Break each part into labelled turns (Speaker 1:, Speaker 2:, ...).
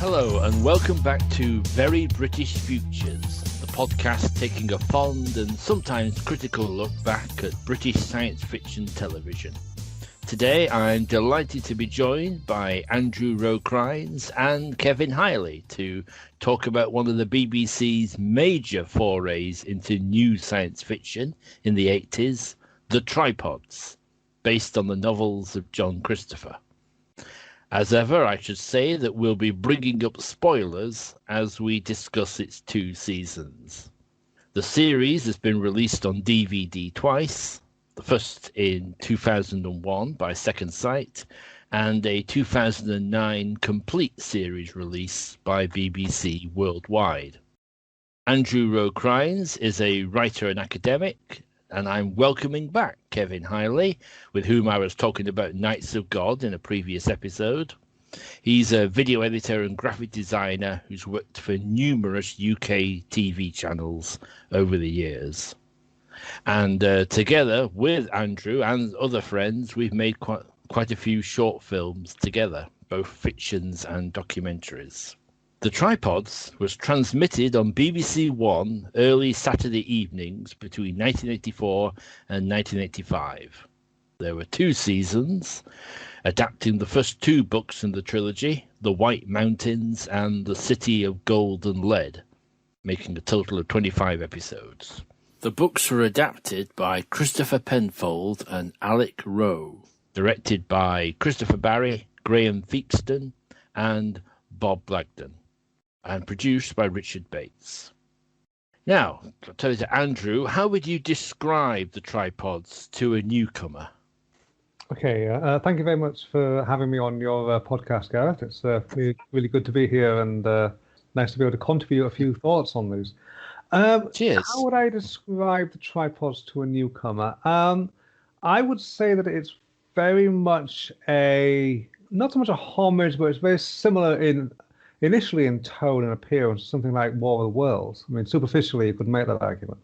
Speaker 1: Hello and welcome back to Very British Futures, the podcast taking a fond and sometimes critical look back at British science fiction television. Today I'm delighted to be joined by Andrew Rowe-Crines and Kevin Hiley to talk about one of the BBC's major forays into new science fiction in the 80s, The Tripods, based on the novels of John Christopher. As ever, I should say that we'll be bringing up spoilers as we discuss its 2 seasons. The series has been released on DVD twice, the first in 2001 by Second Sight, and a 2009 complete series release by BBC Worldwide. Andrew Rowe-Crines is a writer and academic, and I'm welcoming back Kevin Hiley, with whom I was talking about Knights of God in a previous episode. He's a video editor and graphic designer who's worked for numerous UK TV channels over the years. And together with Andrew and other friends, we've made quite a few short films together, both fictions and documentaries. The Tripods was transmitted on BBC One early Saturday evenings between 1984 and 1985. There were 2 seasons, adapting the first 2 books in the trilogy, The White Mountains and The City of Gold and Lead, making a total of 25 episodes. The books were adapted by Christopher Penfold and Alec Rowe, directed by Christopher Barry, Graham Theakston and Bob Blagden, and produced by Richard Bates. Now, I'll tell you to Andrew, how would you describe The Tripods to a newcomer?
Speaker 2: Okay, thank you very much for having me on your podcast, Gareth. It's really good to be here and nice to be able to contribute a few thoughts on these.
Speaker 1: Cheers.
Speaker 2: How would I describe The Tripods to a newcomer? I would say that it's very much not so much a homage, but it's very similar initially in tone and appearance, something like War of the Worlds. I mean, superficially, you could make that argument.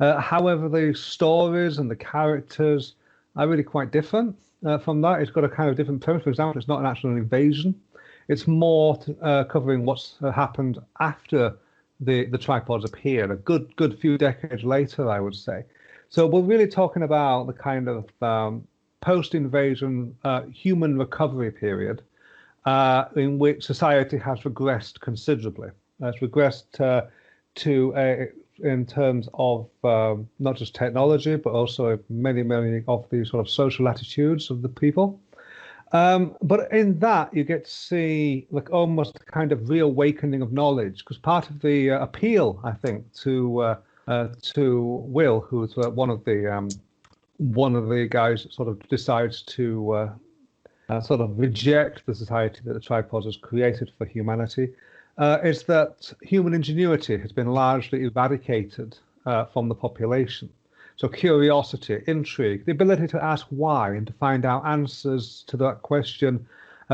Speaker 2: However, the stories and the characters are really quite different from that. It's got a kind of different premise. For example, it's not an actual invasion. It's more covering what's happened after the Tripods appeared, a good few decades later, I would say. So we're really talking about the kind of post-invasion human recovery period in which society has regressed considerably. It's regressed in terms of not just technology, but also many of the sort of social attitudes of the people. But in that, you get to see like almost a kind of reawakening of knowledge, because part of the appeal, I think, to Will, who's one of the guys that sort of decides to sort of reject the society that the Tripods has created for humanity, is that human ingenuity has been largely eradicated from the population. So curiosity, intrigue, the ability to ask why and to find out answers to that question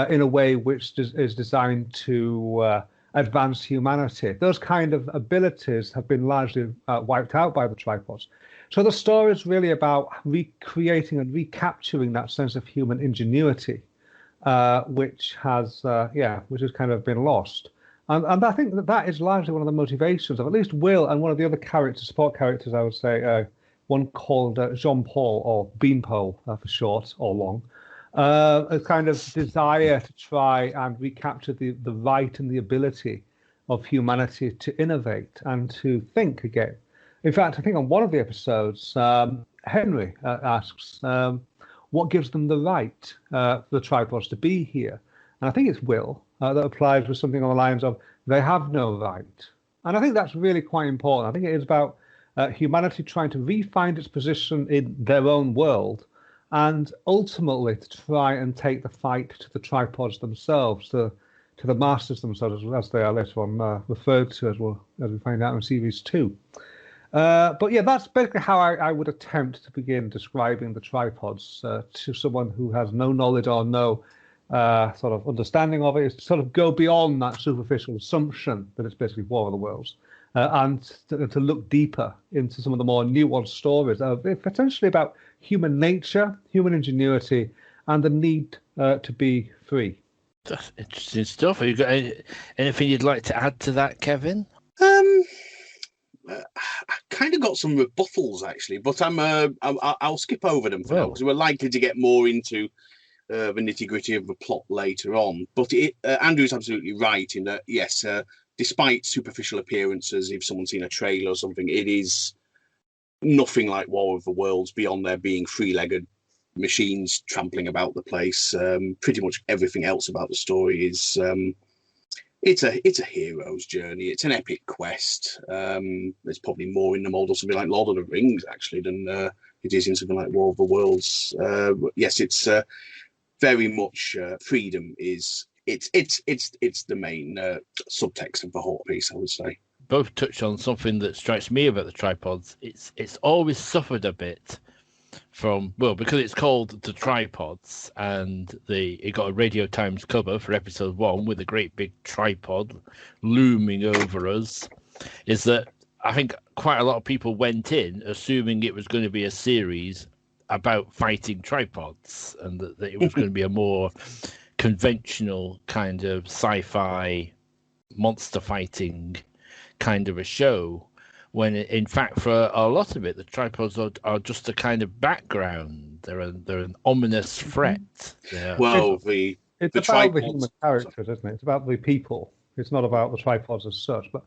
Speaker 2: in a way which is designed to advance humanity. Those kind of abilities have been largely wiped out by the Tripods. So the story is really about recreating and recapturing that sense of human ingenuity, which has kind of been lost. And I think that is largely one of the motivations of at least Will and one of the other support characters, I would say, one called Jean-Paul, or Beanpole for short or long, a kind of desire to try and recapture the right and the ability of humanity to innovate and to think again. In fact, I think on one of the episodes, Henry asks, what gives them the right for the Tripods to be here? And I think it's Will that applies with something on the lines of, they have no right. And I think that's really quite important. I think it is about humanity trying to re-find its position in their own world and ultimately to try and take the fight to the Tripods themselves, to the masters themselves, as they are later on referred to, as we find out in Series 2. But yeah, that's basically how I would attempt to begin describing the Tripods to someone who has no knowledge or no sort of understanding of it, is to sort of go beyond that superficial assumption that it's basically War of the Worlds, and to look deeper into some of the more nuanced stories, potentially about human nature, human ingenuity, and the need to be free.
Speaker 1: That's interesting stuff. Have you got anything you'd like to add to that, Kevin?
Speaker 3: Um, I kind of got some rebuttals actually, but I'll skip over them for now because we're likely to get more into the nitty gritty of the plot later on. But Andrew's absolutely right in that, yes, despite superficial appearances, if someone's seen a trailer or something, it is nothing like War of the Worlds beyond there being three-legged machines trampling about the place. Pretty much everything else about the story is it's a hero's journey. It's an epic quest. There's probably more in the mold of something like Lord of the Rings actually than it is in something like War of the Worlds. Yes, it's very much freedom is it's the main subtext of the whole piece, I would say.
Speaker 1: Both touched on something that strikes me about the tripods. It's always suffered a bit from, well, because it's called the tripods, and it got a Radio Times cover for episode 1 with a great big tripod looming over us. Is that I think quite a lot of people went in assuming it was going to be a series about fighting tripods, and that it was going to be a more conventional kind of sci-fi monster fighting kind of a show, when in fact for a lot of it the tripods are just a kind of background. They're an ominous threat.
Speaker 3: Well,
Speaker 2: it's about tripods, the human characters, isn't it? It's about the people. It's not about the tripods as such, but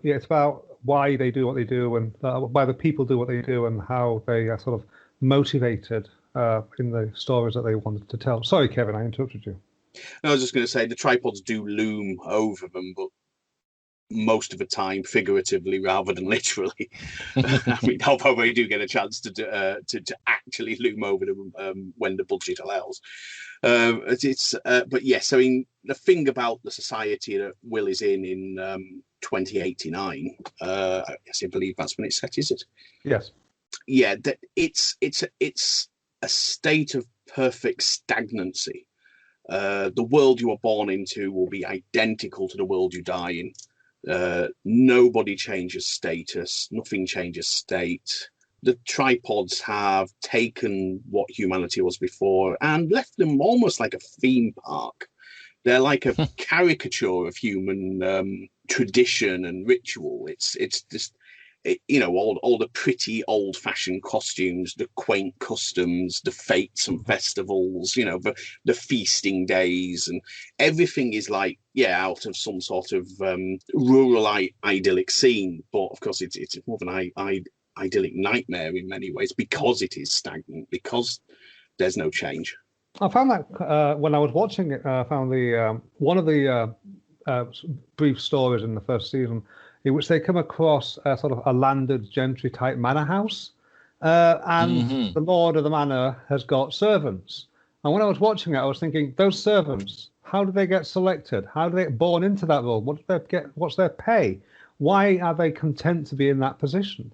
Speaker 2: it's about why they do what they do, and why the people do what they do, and how they are sort of motivated in the stories that they wanted to tell. Sorry, Kevin, I interrupted you.
Speaker 3: No, I was just going to say the tripods do loom over them, but most of the time figuratively rather than literally. I mean, although we do get a chance to actually loom over them when the budget allows. But yes, I mean, the thing about the society that Will is in 2089, yes, I believe that's when it's set, is it?
Speaker 2: Yes.
Speaker 3: Yeah, that it's a state of perfect stagnancy. The world you are born into will be identical to the world you die in. Nobody changes status, nothing changes state. The tripods have taken what humanity was before and left them almost like a theme park. They're like a caricature of human tradition and ritual. It's just, all the pretty old-fashioned costumes, the quaint customs, the fetes and festivals, the feasting days, and everything is like, out of some sort of rural idyllic scene. But of course, it's more of an idyllic nightmare in many ways because it is stagnant, because there's no change.
Speaker 2: I found that when I was watching it, I found the one of the brief stories in the first season in which they come across a sort of a landed gentry type manor house, and the lord of the manor has got servants. And when I was watching it, I was thinking, those servants, how do they get selected? How do they get born into that role? What's their pay? Why are they content to be in that position?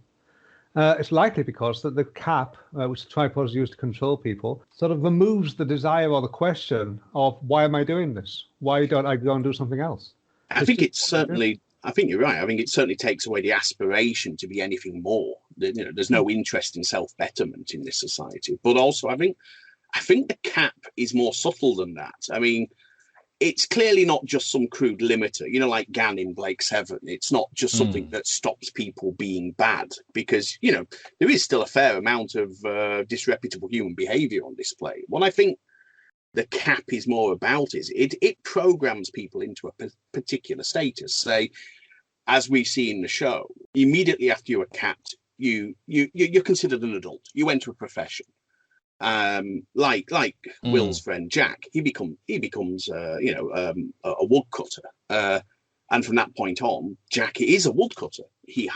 Speaker 2: It's likely because that the cap, which the tripods use to control people, sort of removes the desire or the question of, why am I doing this? Why don't I go and do something else?
Speaker 3: I think you're right. I think it certainly takes away the aspiration to be anything more. There's no interest in self-betterment in this society. But also, I think the cap is more subtle than that. I mean, it's clearly not just some crude limiter, like Gan in Blake 7. It's not just something that stops people being bad, because, there is still a fair amount of disreputable human behavior on display. What I think the cap is more about is it programs people into a particular status. Say, as we see in the show, immediately after you are capped, you're considered an adult. You enter a profession. Like Will's friend Jack, he becomes a woodcutter, and from that point on, Jack is a woodcutter. He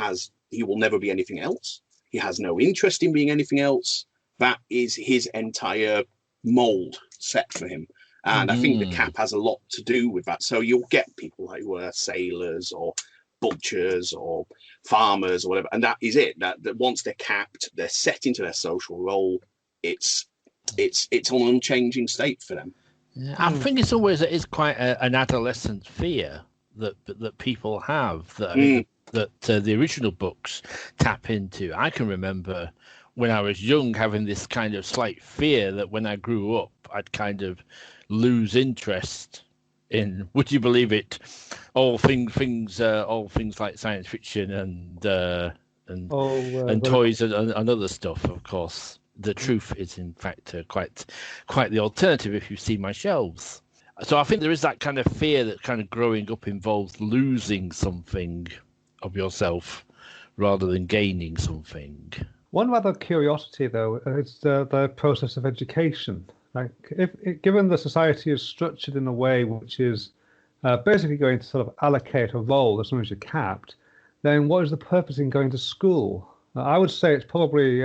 Speaker 3: will never be anything else. He has no interest in being anything else. That is his entire mold set for him, and I think the cap has a lot to do with that. So you'll get people who are sailors or butchers or farmers or whatever, and that is it. That once they're capped, they're set into their social role. It's an unchanging state for them.
Speaker 1: Yeah, I think it's always quite an adolescent fear that people have that the original books tap into. I can remember when I was young having this kind of slight fear that when I grew up I'd kind of lose interest in, would you believe it, all things like science fiction and toys and other stuff. Of course, the truth is in fact quite the alternative. If you see my shelves, so I think there is that kind of fear that kind of growing up involves losing something of yourself rather than gaining something.
Speaker 2: One other curiosity, though, is the process of education. Like, given the society is structured in a way which is basically going to sort of allocate a role as soon as you're capped, then what is the purpose in going to school? I would say it's probably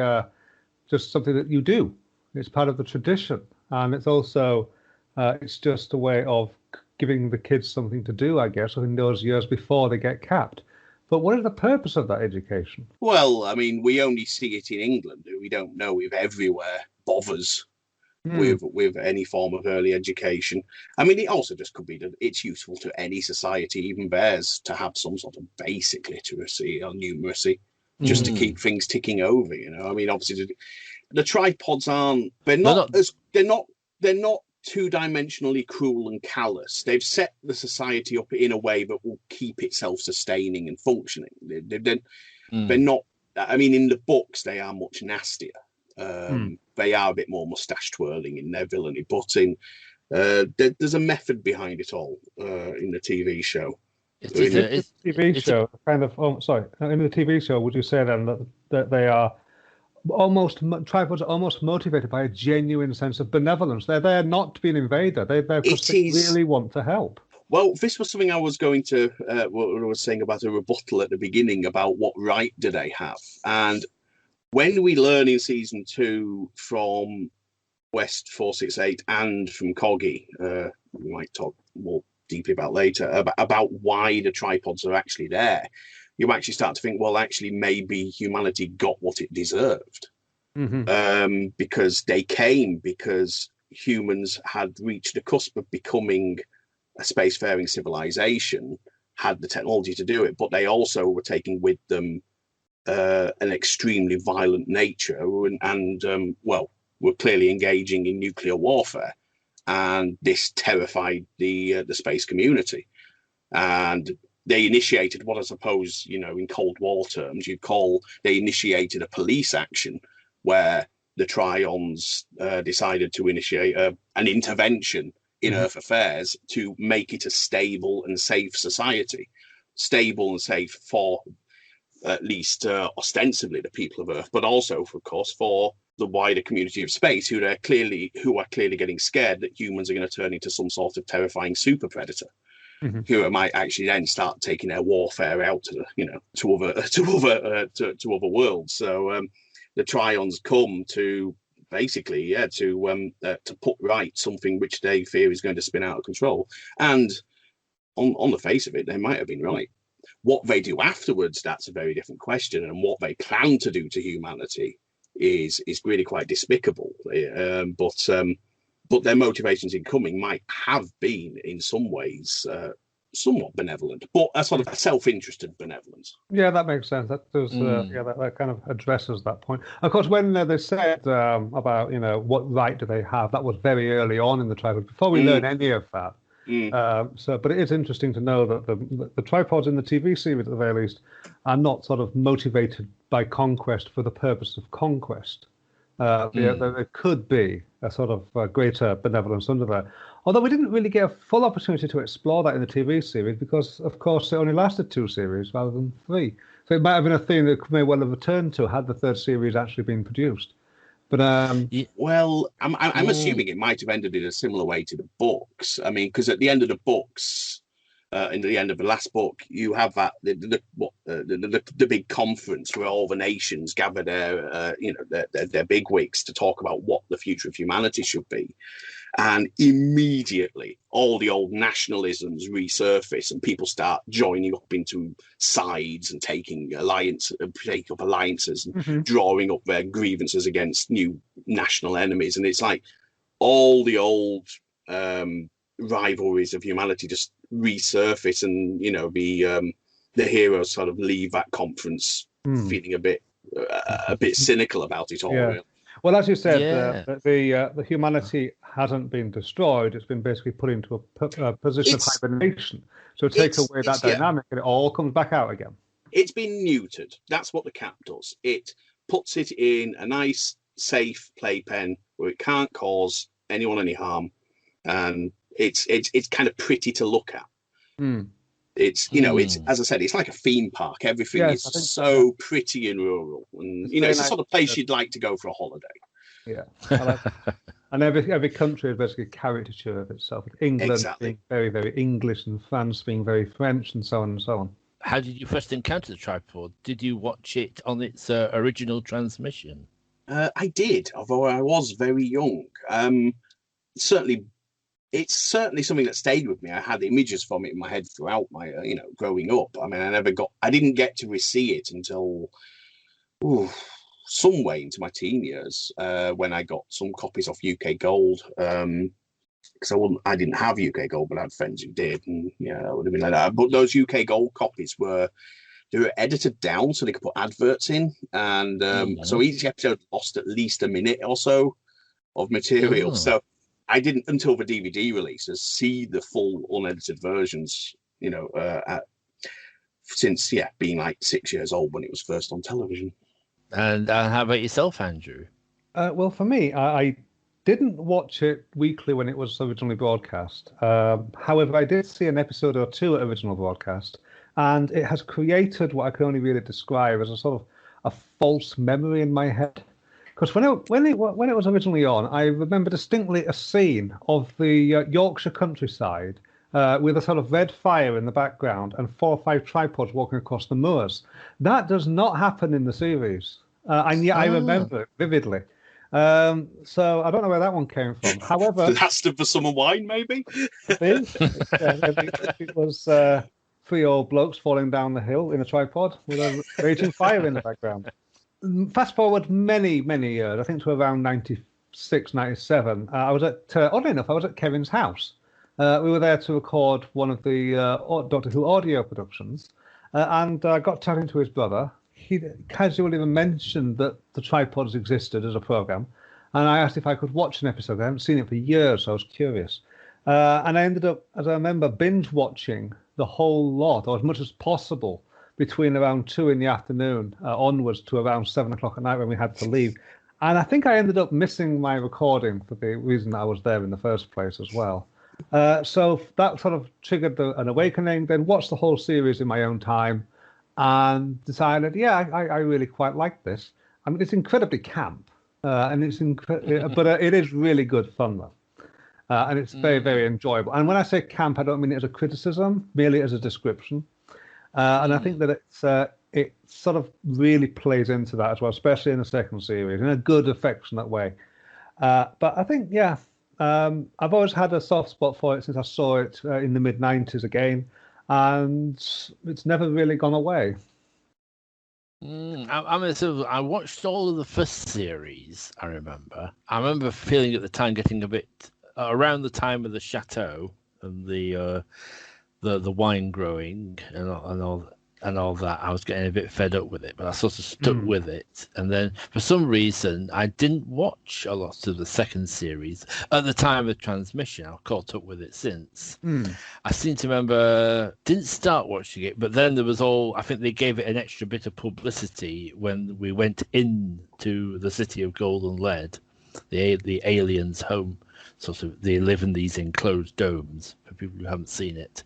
Speaker 2: just something that you do. It's part of the tradition, and it's also it's just a way of giving the kids something to do, I guess, in those years before they get capped. But what is the purpose of that education?
Speaker 3: Well, I mean, we only see it in England. We don't know if everywhere bothers with any form of early education. I mean, it also just could be that it's useful to any society, even bears, to have some sort of basic literacy or numeracy, just to keep things ticking over. You know, I mean, obviously, the tripods aren't. They're not two-dimensionally cruel and callous. They've set the society up in a way that will keep it self-sustaining and functioning. They're not. I mean, in the books, they are much nastier. They are a bit more mustache twirling in their villainy, but there's a method behind it all in the TV show.
Speaker 2: In the TV show, would you say then that they are tripods are almost motivated by a genuine sense of benevolence? They're there not to be an invader. They're because they really want to help.
Speaker 3: Well, this was something I was going to, what I was saying about a rebuttal at the beginning about what right do they have. And when we learn in season 2 from West 468 and from Coggy, we might talk more deeply about later, about why the tripods are actually there, you actually start to think, well, actually, maybe humanity got what it deserved. Because they came because humans had reached the cusp of becoming a spacefaring civilization, had the technology to do it, but they also were taking with them an extremely violent nature and were clearly engaging in nuclear warfare. And this terrified the space community. And they initiated what I suppose, in Cold War terms, they initiated a police action where the Tryons decided to initiate an intervention in Earth affairs to make it a stable and safe society. Stable and safe for at least ostensibly the people of Earth, but also, of course, for the wider community of space who are clearly getting scared that humans are going to turn into some sort of terrifying super predator. Who might actually then start taking their warfare out to other worlds. So the Tryons come to basically to put right something which they fear is going to spin out of control. And on the face of it, they might have been right. What they do afterwards, that's a very different question. And what they plan to do to humanity is really quite despicable. But their motivations in coming might have been, in some ways, somewhat benevolent, but a sort of self-interested benevolence.
Speaker 2: Yeah, that makes sense. That does. That kind of addresses that point. Of course, when they said about what right do they have, that was very early on in the tripod, before we learn any of that. But it is interesting to know that the tripods in the TV series, at the very least, are not sort of motivated by conquest for the purpose of conquest. There could be a sort of greater benevolence under there. Although we didn't really get a full opportunity to explore that in the TV series because, of course, it only lasted 2 series rather than 3. So it might have been a theme that may well have returned to had the 3rd series actually been produced. But
Speaker 3: well, I'm assuming it might have ended in a similar way to the books. I mean, because at the end of the books, in the end of the last book, you have that the big conference where all the nations gather their bigwigs to talk about what the future of humanity should be, and immediately all the old nationalisms resurface and people start joining up into sides and take up alliances and drawing up their grievances against new national enemies, and it's like all the old rivalries of humanity just resurface, and the heroes sort of leave that conference feeling a bit cynical about it all.
Speaker 2: Yeah.
Speaker 3: Really.
Speaker 2: Well, as you said,
Speaker 1: Yeah.
Speaker 2: the humanity hasn't been destroyed. It's been basically put into a position of
Speaker 3: It's
Speaker 2: hibernation. So take away that
Speaker 3: yeah,
Speaker 2: dynamic, and it all comes back out again.
Speaker 3: it's been neutered. That's what the cap does. It puts it in a nice, safe playpen where it can't cause anyone any harm, and it's kind of pretty to look at.
Speaker 2: Mm.
Speaker 3: It's it's, as I said, it's like a theme park. Everything is so pretty and rural, and it's the sort of place you'd like to go for a holiday.
Speaker 2: Yeah, and every country is basically a caricature of itself. England being very, very English, and France being very French, and so on and so on.
Speaker 1: How did you first encounter the tripod? Did you watch it on its original transmission?
Speaker 3: I did, although I was very young. It's certainly something that stayed with me. I had images from it in my head throughout my, growing up. I mean, I didn't get to re-see it until some way into my teen years when I got some copies off UK Gold. Because I didn't have UK Gold, but I had friends who did, and it would have been like that. But those UK Gold copies were edited down so they could put adverts in, and so each episode lost at least a minute or so of material. So I didn't, until the DVD releases, see the full unedited versions. Since being like 6 years old when it was first on television.
Speaker 1: And how about yourself, Andrew?
Speaker 2: Well, for me, I didn't watch it weekly when it was originally broadcast. However, I did see an episode or two at original broadcast, and it has created what I can only really describe as a sort of a false memory in my head. Because when it was originally on, I remember distinctly a scene of the Yorkshire countryside with a sort of red fire in the background and 4 or 5 tripods walking across the moors. That does not happen in the series, and yet I remember it vividly. So I don't know where that one came from. However,
Speaker 3: lasted for summer wine, maybe.
Speaker 2: It was 3 old blokes falling down the hill in a tripod with a raging fire in the background. Fast forward many, many years, I think to around 96, 97. Oddly enough, I was at Kevin's house. We were there to record one of the Doctor Who audio productions, and I got chatting to his brother. He casually mentioned that the tripods existed as a program, and I asked if I could watch an episode. I haven't seen it for years, so I was curious. And I ended up, as I remember, binge watching the whole lot, or as much as possible, between around 2 in the afternoon onwards to around 7 o'clock at night when we had to leave. And I think I ended up missing my recording for the reason I was there in the first place as well. So that sort of triggered an awakening, then watched the whole series in my own time and decided, I really quite like this. I mean, it's incredibly camp, and but it is really good fun, though. And it's very, very enjoyable. And when I say camp, I don't mean it as a criticism, merely as a description. And I think that it sort of really plays into that as well, especially in the second series, in a good, affectionate way. But I think, I've always had a soft spot for it since I saw it in the mid-90s again, and it's never really gone away.
Speaker 1: I watched all of the first series, I remember feeling at the time getting a bit, around the time of the chateau and the wine growing and all that, I was getting a bit fed up with it, but I sort of stuck with it. And then for some reason, I didn't watch a lot of the second series at the time of transmission. I've caught up with it since. I seem to remember, didn't start watching it, but then there was I think they gave it an extra bit of publicity when we went into the city of Gold and Lead, the aliens' home. Sort of, they live in these enclosed domes, for people who haven't seen it.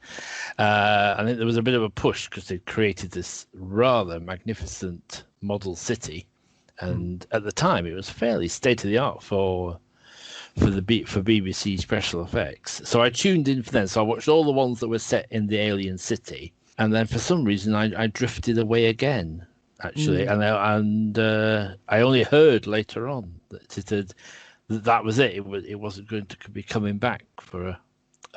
Speaker 1: I think there was a bit of a push because they created this rather magnificent model city, and at the time it was fairly state of the art for BBC special effects. So I tuned in for them. So I watched all the ones that were set in the alien city, and then for some reason I drifted away again, actually, and I only heard later on that that was it. It wasn't going to be coming back for a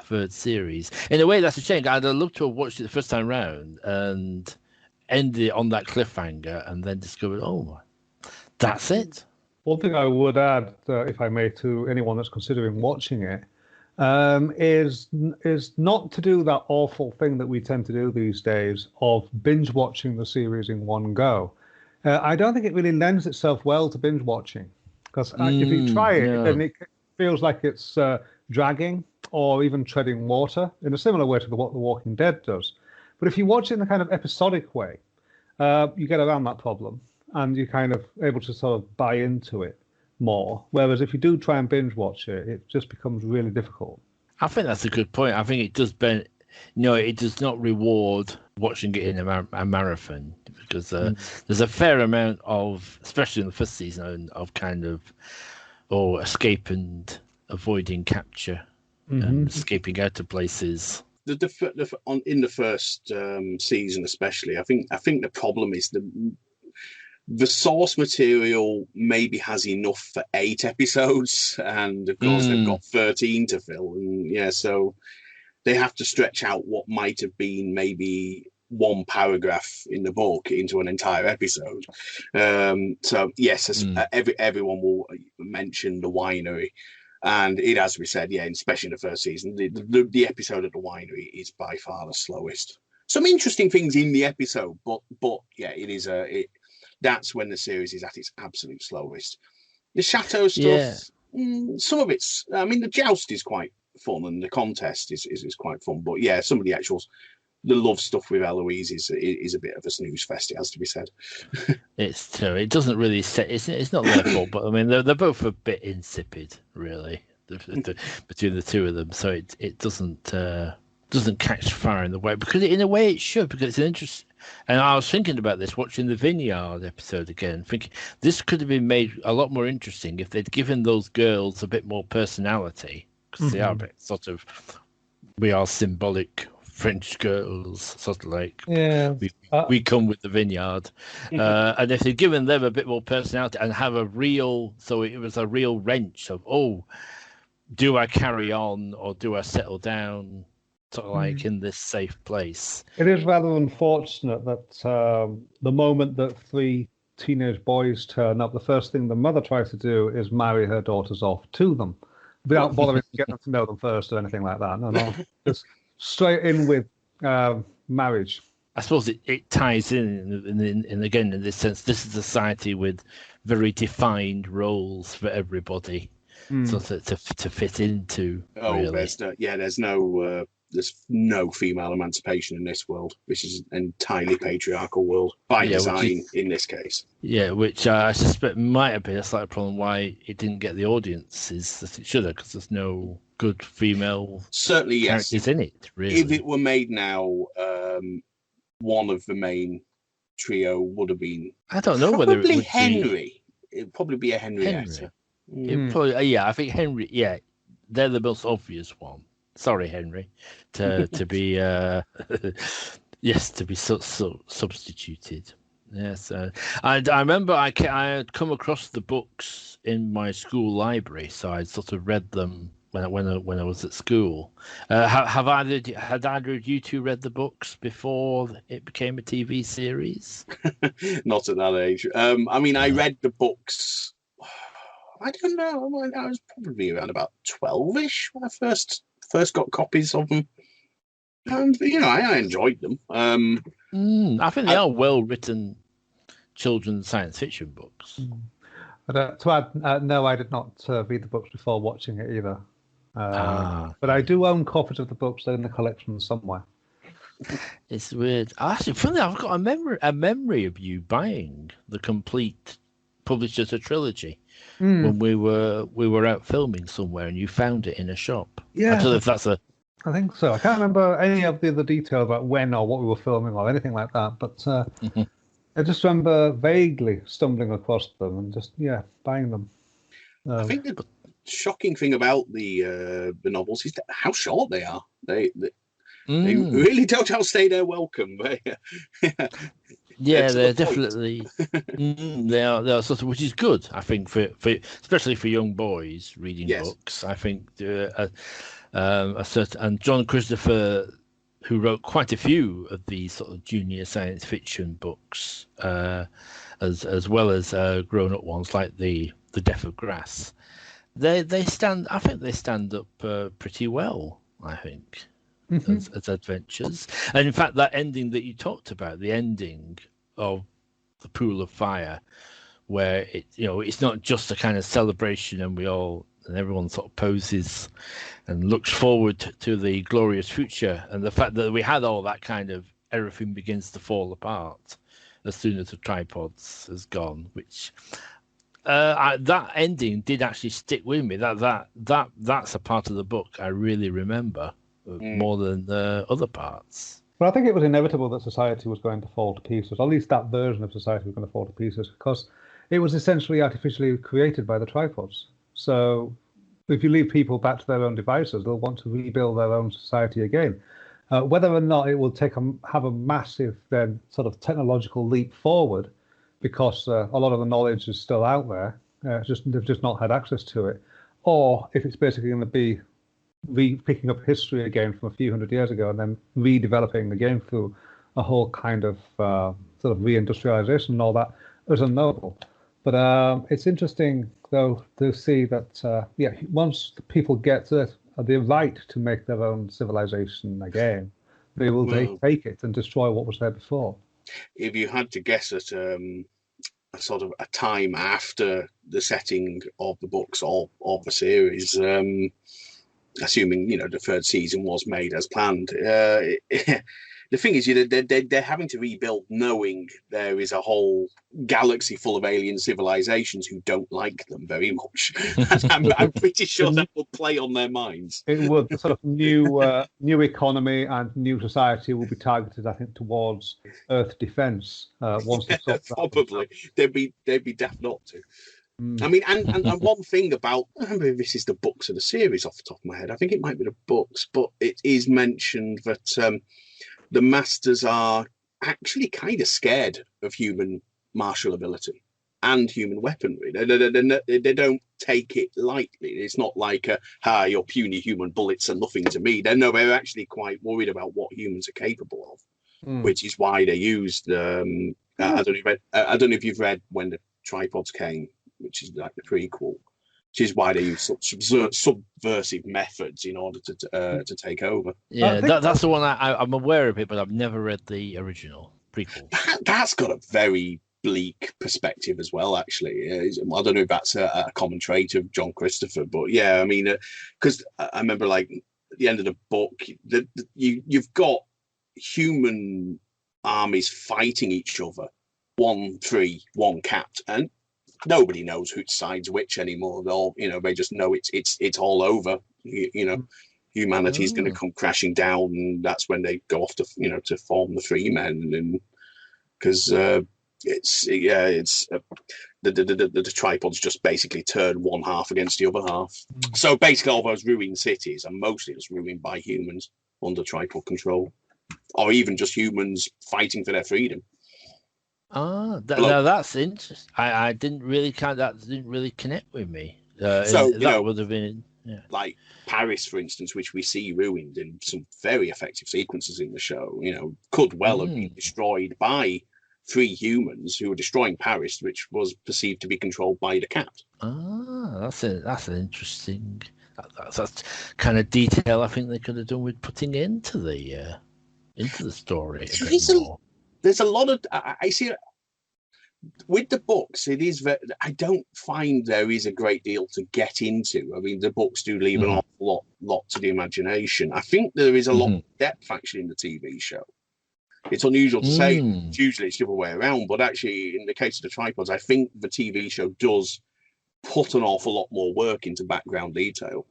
Speaker 1: third series. In a way, that's a shame. I'd love to have watched it the first time round and ended it on that cliffhanger, and then discovered, that's it.
Speaker 2: One thing I would add, if I may, to anyone that's considering watching it, is not to do that awful thing that we tend to do these days of binge watching the series in one go. I don't think it really lends itself well to binge watching. Because if you try it,
Speaker 1: no.
Speaker 2: then it feels like it's dragging or even treading water in a similar way to what The Walking Dead does. But if you watch it in a kind of episodic way, you get around that problem and you're kind of able to sort of buy into it more. Whereas if you do try and binge watch it, it just becomes really difficult.
Speaker 1: I think that's a good point. I think it does it does not reward watching it in a marathon, because there's a fair amount of, especially in the first season, of kind of escape and avoiding capture, escaping out of places.
Speaker 3: In the first season, especially, I think the problem is the source material maybe has enough for 8 episodes, and of course they've got 13 to fill, and so they have to stretch out what might have been maybe one paragraph in the book into an entire episode. So yes, everyone will mention the winery, and it, as we said, especially in the first season, the episode at the winery is by far the slowest. Some interesting things in the episode, but it is that's when the series is at its absolute slowest. The chateau stuff, some of it's, I mean, the joust is quite fun and the contest is quite fun, but some of the love stuff with Eloise is a bit of a snooze fest, it has to be said.
Speaker 1: It's true. It doesn't really it's not their fault, but I mean they're both a bit insipid, really, between the two of them. So it doesn't catch fire in the way, because in a way it should, because it's an interest. And I was thinking about this watching the Vineyard episode again, thinking this could have been made a lot more interesting if they'd given those girls a bit more personality, because they are a bit sort of, we are symbolic French girls, sort of like we come with the Vineyard, and if they'd given them a bit more personality and have it was a real wrench of, do I carry on or do I settle down, sort of like in this safe place.
Speaker 2: It is rather unfortunate that the moment that 3 teenage boys turn up, the first thing the mother tries to do is marry her daughters off to them, without bothering to get them to know them first or anything like that. No, just straight in with marriage.
Speaker 1: I suppose it ties in again, in this sense, this is a society with very defined roles for everybody, so to fit into. Really.
Speaker 3: There's no female emancipation in this world. This is an entirely patriarchal world by design in this case.
Speaker 1: Yeah, which I suspect might have been a slight problem why it didn't get the audiences that it should have, because there's no good female characters in it, really.
Speaker 3: If it were made now, one of the main trio would have been...
Speaker 1: I don't know whether it would
Speaker 3: Henry. It'd probably be a Henrietta.
Speaker 1: I think Henry, they're the most obvious one. Sorry, Henry, to be to be substituted. Yes, and I remember I had come across the books in my school library, so I sort of read them when I was at school. Had either of you two read the books before it became a TV series?
Speaker 3: Not at that age. I mean, I read the books. I don't know. I was probably around about 12-ish when I first got copies of them, and I enjoyed them.
Speaker 1: I think they are well written children's science fiction books.
Speaker 2: To add, no, I did not read the books before watching it either. But I do own copies of the books. They're in the collection somewhere.
Speaker 1: It's weird. Actually, funny, I've got a memory of you buying the complete published as a trilogy when we were out filming somewhere, and you found it in a shop.
Speaker 2: Yeah,
Speaker 1: I don't know if that's a.
Speaker 2: I think so. I can't remember any of the other details about when or what we were filming or anything like that, but I just remember vaguely stumbling across them and just buying them.
Speaker 3: I think the shocking thing about the novels is how short they are. They really don't outstay their welcome.
Speaker 1: Yeah, they're definitely they are sort of, which is good, I think, for especially for young boys reading books. I think and John Christopher, who wrote quite a few of these sort of junior science fiction books, as well as grown-up ones like the Death of Grass. They stand up pretty well, I think. As adventures. And in fact, that ending that you talked about, the ending of the Pool of Fire, where it's not just a kind of celebration and everyone sort of poses and looks forward to the glorious future, and the fact that we had all that kind of everything begins to fall apart as soon as the tripods has gone, which that ending did actually stick with me. That's a part of the book I really remember more than the other parts.
Speaker 2: But I think it was inevitable that society was going to fall to pieces. At least that version of society was going to fall to pieces, because it was essentially artificially created by the tripods. So if you leave people back to their own devices, they'll want to rebuild their own society again. Whether or not it will have a massive then sort of technological leap forward, because a lot of the knowledge is still out there, they've just not had access to it, or if it's basically going to be picking up history again from a few hundred years ago and then redeveloping again through a whole kind of sort of reindustrialization and all that is unknowable. But it's interesting, though, to see that, once the people get the right to make their own civilization again, they will take it and destroy what was there before.
Speaker 3: If you had to guess at a sort of a time after the setting of the books or of the series, assuming the third season was made as planned, the thing is, they're having to rebuild, knowing there is a whole galaxy full of alien civilizations who don't like them very much. And I'm pretty sure that will play on their minds.
Speaker 2: It would. The sort of new economy and new society will be targeted, I think, towards Earth defense. Once
Speaker 3: probably they'd be daft not to. I mean, and one thing about, I don't remember if this is the books of the series off the top of my head. I think it might be the books, but it is mentioned that the Masters are actually kind of scared of human martial ability and human weaponry. They don't take it lightly. It's not like, your puny human bullets are nothing to me. They're actually quite worried about what humans are capable of, which is why they used, I don't know if you've read When the Tripods Came, which is like the prequel, which is why they use such subversive methods in order to take over.
Speaker 1: Yeah, that's the one I'm aware of it, but I've never read the original prequel.
Speaker 3: That's got a very bleak perspective as well, actually. I don't know if that's a common trait of John Christopher, but yeah, I mean, because I remember, like, at the end of the book, you've got human armies fighting each other, 1-3, 1 capped, and nobody knows which side's which anymore. They just know it's all over. Humanity is going to come crashing down, and that's when they go off to form the Free Men, and because the tripods just basically turn one half against the other half. So basically, all those ruined cities are mostly just ruined by humans under tripod control, or even just humans fighting for their freedom.
Speaker 1: Now that's interesting. I didn't really connect with me.
Speaker 3: That
Speaker 1: would have been
Speaker 3: like Paris, for instance, which we see ruined in some very effective sequences in the show. Could well have been destroyed by 3 humans who were destroying Paris, which was perceived to be controlled by the cat.
Speaker 1: That's an interesting. That's kind of detail I think they could have done with putting into the story.
Speaker 3: There's a lot of, I see with the books, it is I don't find there is a great deal to get into. I mean, the books do leave an awful lot to the imagination. I think there is a lot of depth actually in the TV show. It's unusual to say, usually it's the other way around, but actually in the case of the tripods, I think the TV show does put an awful lot more work into background detail.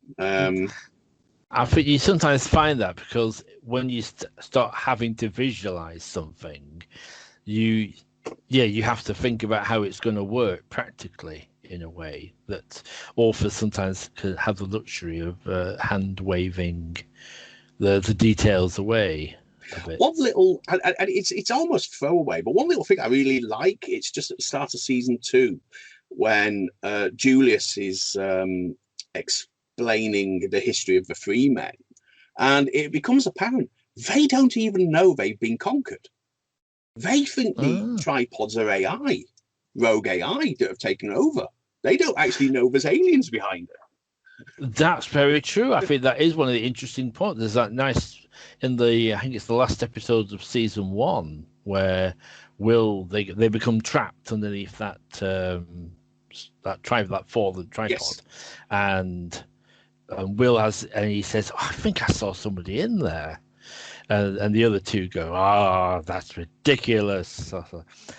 Speaker 1: I think you sometimes find that because when you start having to visualize something, you have to think about how it's going to work practically in a way that authors sometimes could have the luxury of hand waving the details away a bit.
Speaker 3: One little, and it's almost throwaway, but one little thing I really like, it's just at the start of season 2 when Julius is explaining the history of the Free Men, and it becomes apparent they don't even know they've been conquered. They think the tripods are AI, rogue AI that have taken over. They don't actually know there's aliens behind it.
Speaker 1: That's very true. I think that is one of the interesting points. There's that nice I think it's the last episode of season 1 where Will they become trapped underneath that that fallen tripod,
Speaker 3: Yes.
Speaker 1: and Will he says, "Oh, I think I saw somebody in there," and the other two go, "Ah, that's ridiculous."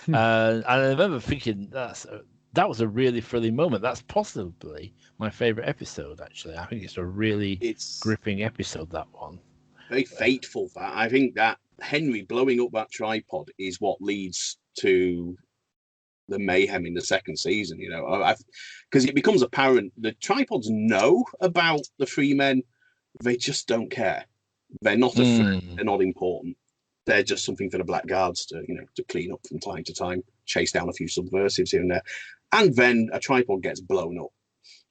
Speaker 1: And I remember thinking that was a really thrilling moment. That's possibly my favorite episode. Actually, I think it's a really gripping episode. That one.
Speaker 3: Very fateful. That I think that Henry blowing up that tripod is what leads to the mayhem in the second season. You know, because it becomes apparent the tripods know about the three men, they just don't care. They're not a threat. They're not important. They're just something for the Black Guards to clean up from time to time, chase down a few subversives here and there, and then a tripod gets blown up.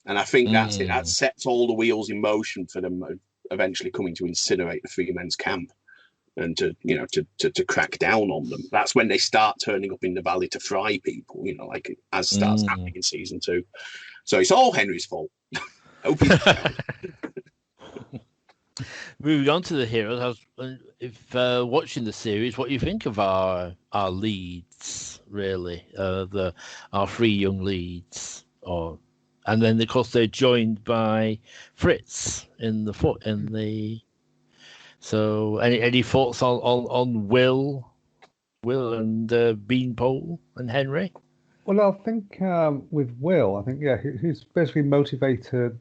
Speaker 3: And I think that's it. That sets all the wheels in motion for them eventually coming to incinerate the three men's camp and to crack down on them. That's when they start turning up in the valley to fry people, like as starts happening in season 2. So it's all Henry's fault. Hope he's
Speaker 1: Moving on to the heroes, if watching the series, what do you think of our leads? Really, our 3 young leads, and then of course they're joined by Fritz in the. So, any thoughts on Will and Beanpole and Henry?
Speaker 2: Well, I think with Will, he's basically motivated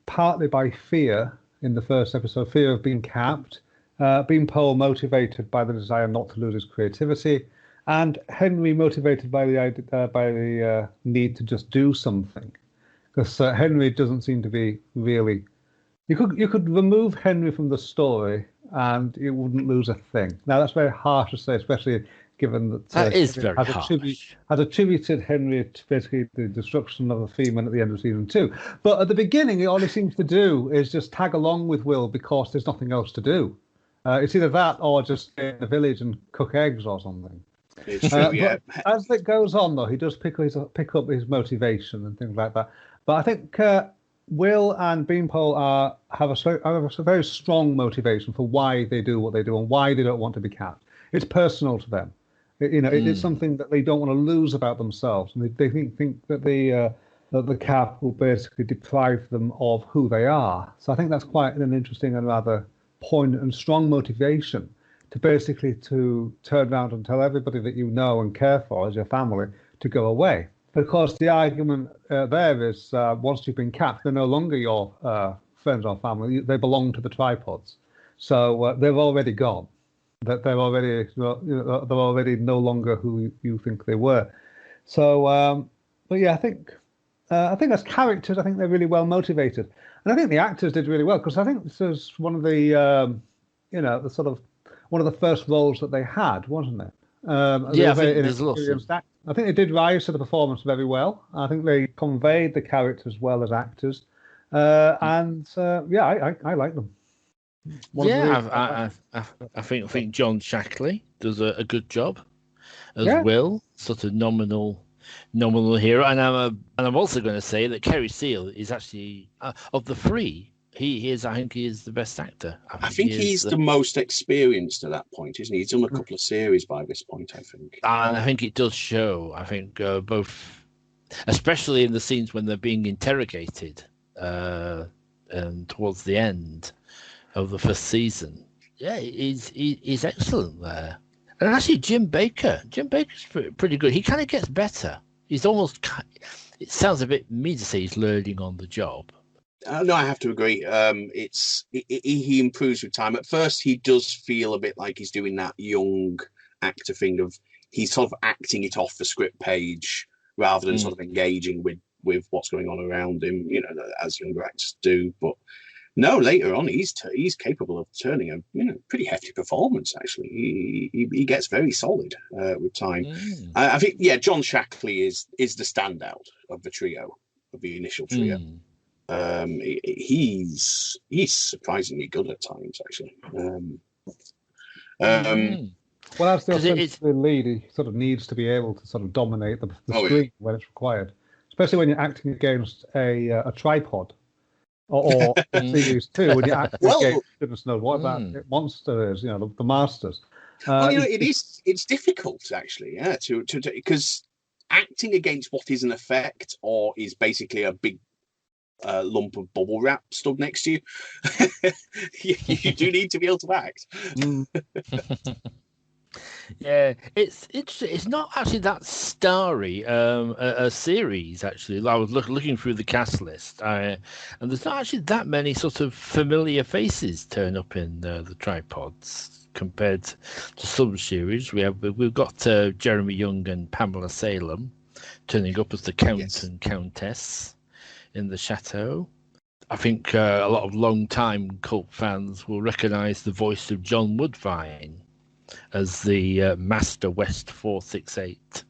Speaker 2: partly by fear in the first episode, fear of being capped. Beanpole motivated by the desire not to lose his creativity, and Henry motivated by the need to just do something, because Henry doesn't seem to be really. You could remove Henry from the story and it wouldn't lose a thing. Now that's very harsh to say, especially given that
Speaker 1: is very harsh.
Speaker 2: Has attributed Henry to basically the destruction of the Freeman at the end of season 2. But at the beginning, all he seems to do is just tag along with Will because there's nothing else to do. It's either that or just stay in the village and cook eggs or something.
Speaker 3: It's true, yeah.
Speaker 2: As it goes on, though, he does pick up his motivation and things like that. But I think Will and Beanpole have a very strong motivation for why they do what they do and why they don't want to be capped. It's personal to them. It's something that they don't want to lose about themselves, and they think that the cap will basically deprive them of who they are. So I think that's quite an interesting and rather poignant and strong motivation to basically to turn around and tell everybody that you know and care for as your family to go away. But of course, the argument there is once you've been capped, they're no longer your friends or family. They belong to the tripods, so they're already gone. That they're already no longer who you think they were. So, but yeah, I think as characters, I think they're really well motivated, and I think the actors did really well because I think this is one of the the sort of one of the first roles that they had, wasn't it?
Speaker 1: Yeah, I think there's lots of...
Speaker 2: I think they did rise to the performance very well. I think they conveyed the characters well as actors, and I like them.
Speaker 1: I think John Shackley does a good job as Will, sort of nominal hero, and I'm also going to say that Kerry Seal is actually of the 3. He is the best actor.
Speaker 3: I think he's the most experienced at that point, isn't he? He's done a couple of series by this point, I think.
Speaker 1: And I think it does show. I think both, especially in the scenes when they're being interrogated, and towards the end of the first season. Yeah, he's excellent there. And actually, Jim Baker's pretty good. He kind of gets better. He's almost. It sounds a bit mean to say he's learning on the job.
Speaker 3: No, I have to agree. He improves with time. At first, he does feel a bit like he's doing that young actor thing of he's sort of acting it off the script page rather than sort of engaging with what's going on around him, as younger actors do. But no, later on, he's capable of turning a pretty hefty performance. Actually, he gets very solid with time. I think John Shackley is the standout of the trio, of the initial trio. He's surprisingly good at times, actually.
Speaker 2: Well, as the lead, he sort of needs to be able to sort of dominate the screen when it's required, especially when you're acting against a tripod. Or in series 2, when you actually goodness knows what that monster is, the masters.
Speaker 3: Well, it's difficult actually, yeah, to because acting against what is an effect or is basically a big lump of bubble wrap stood next to you, you do need to be able to act.
Speaker 1: Yeah, it's not actually that starry a series actually. I was looking through the cast list, and there's not actually that many sort of familiar faces turn up in the tripods compared to some series. We've got Jeremy Young and Pamela Salem turning up as the Count and Countess in the chateau. I think a lot of long-time cult fans will recognise the voice of John Woodvine as the Master West 468.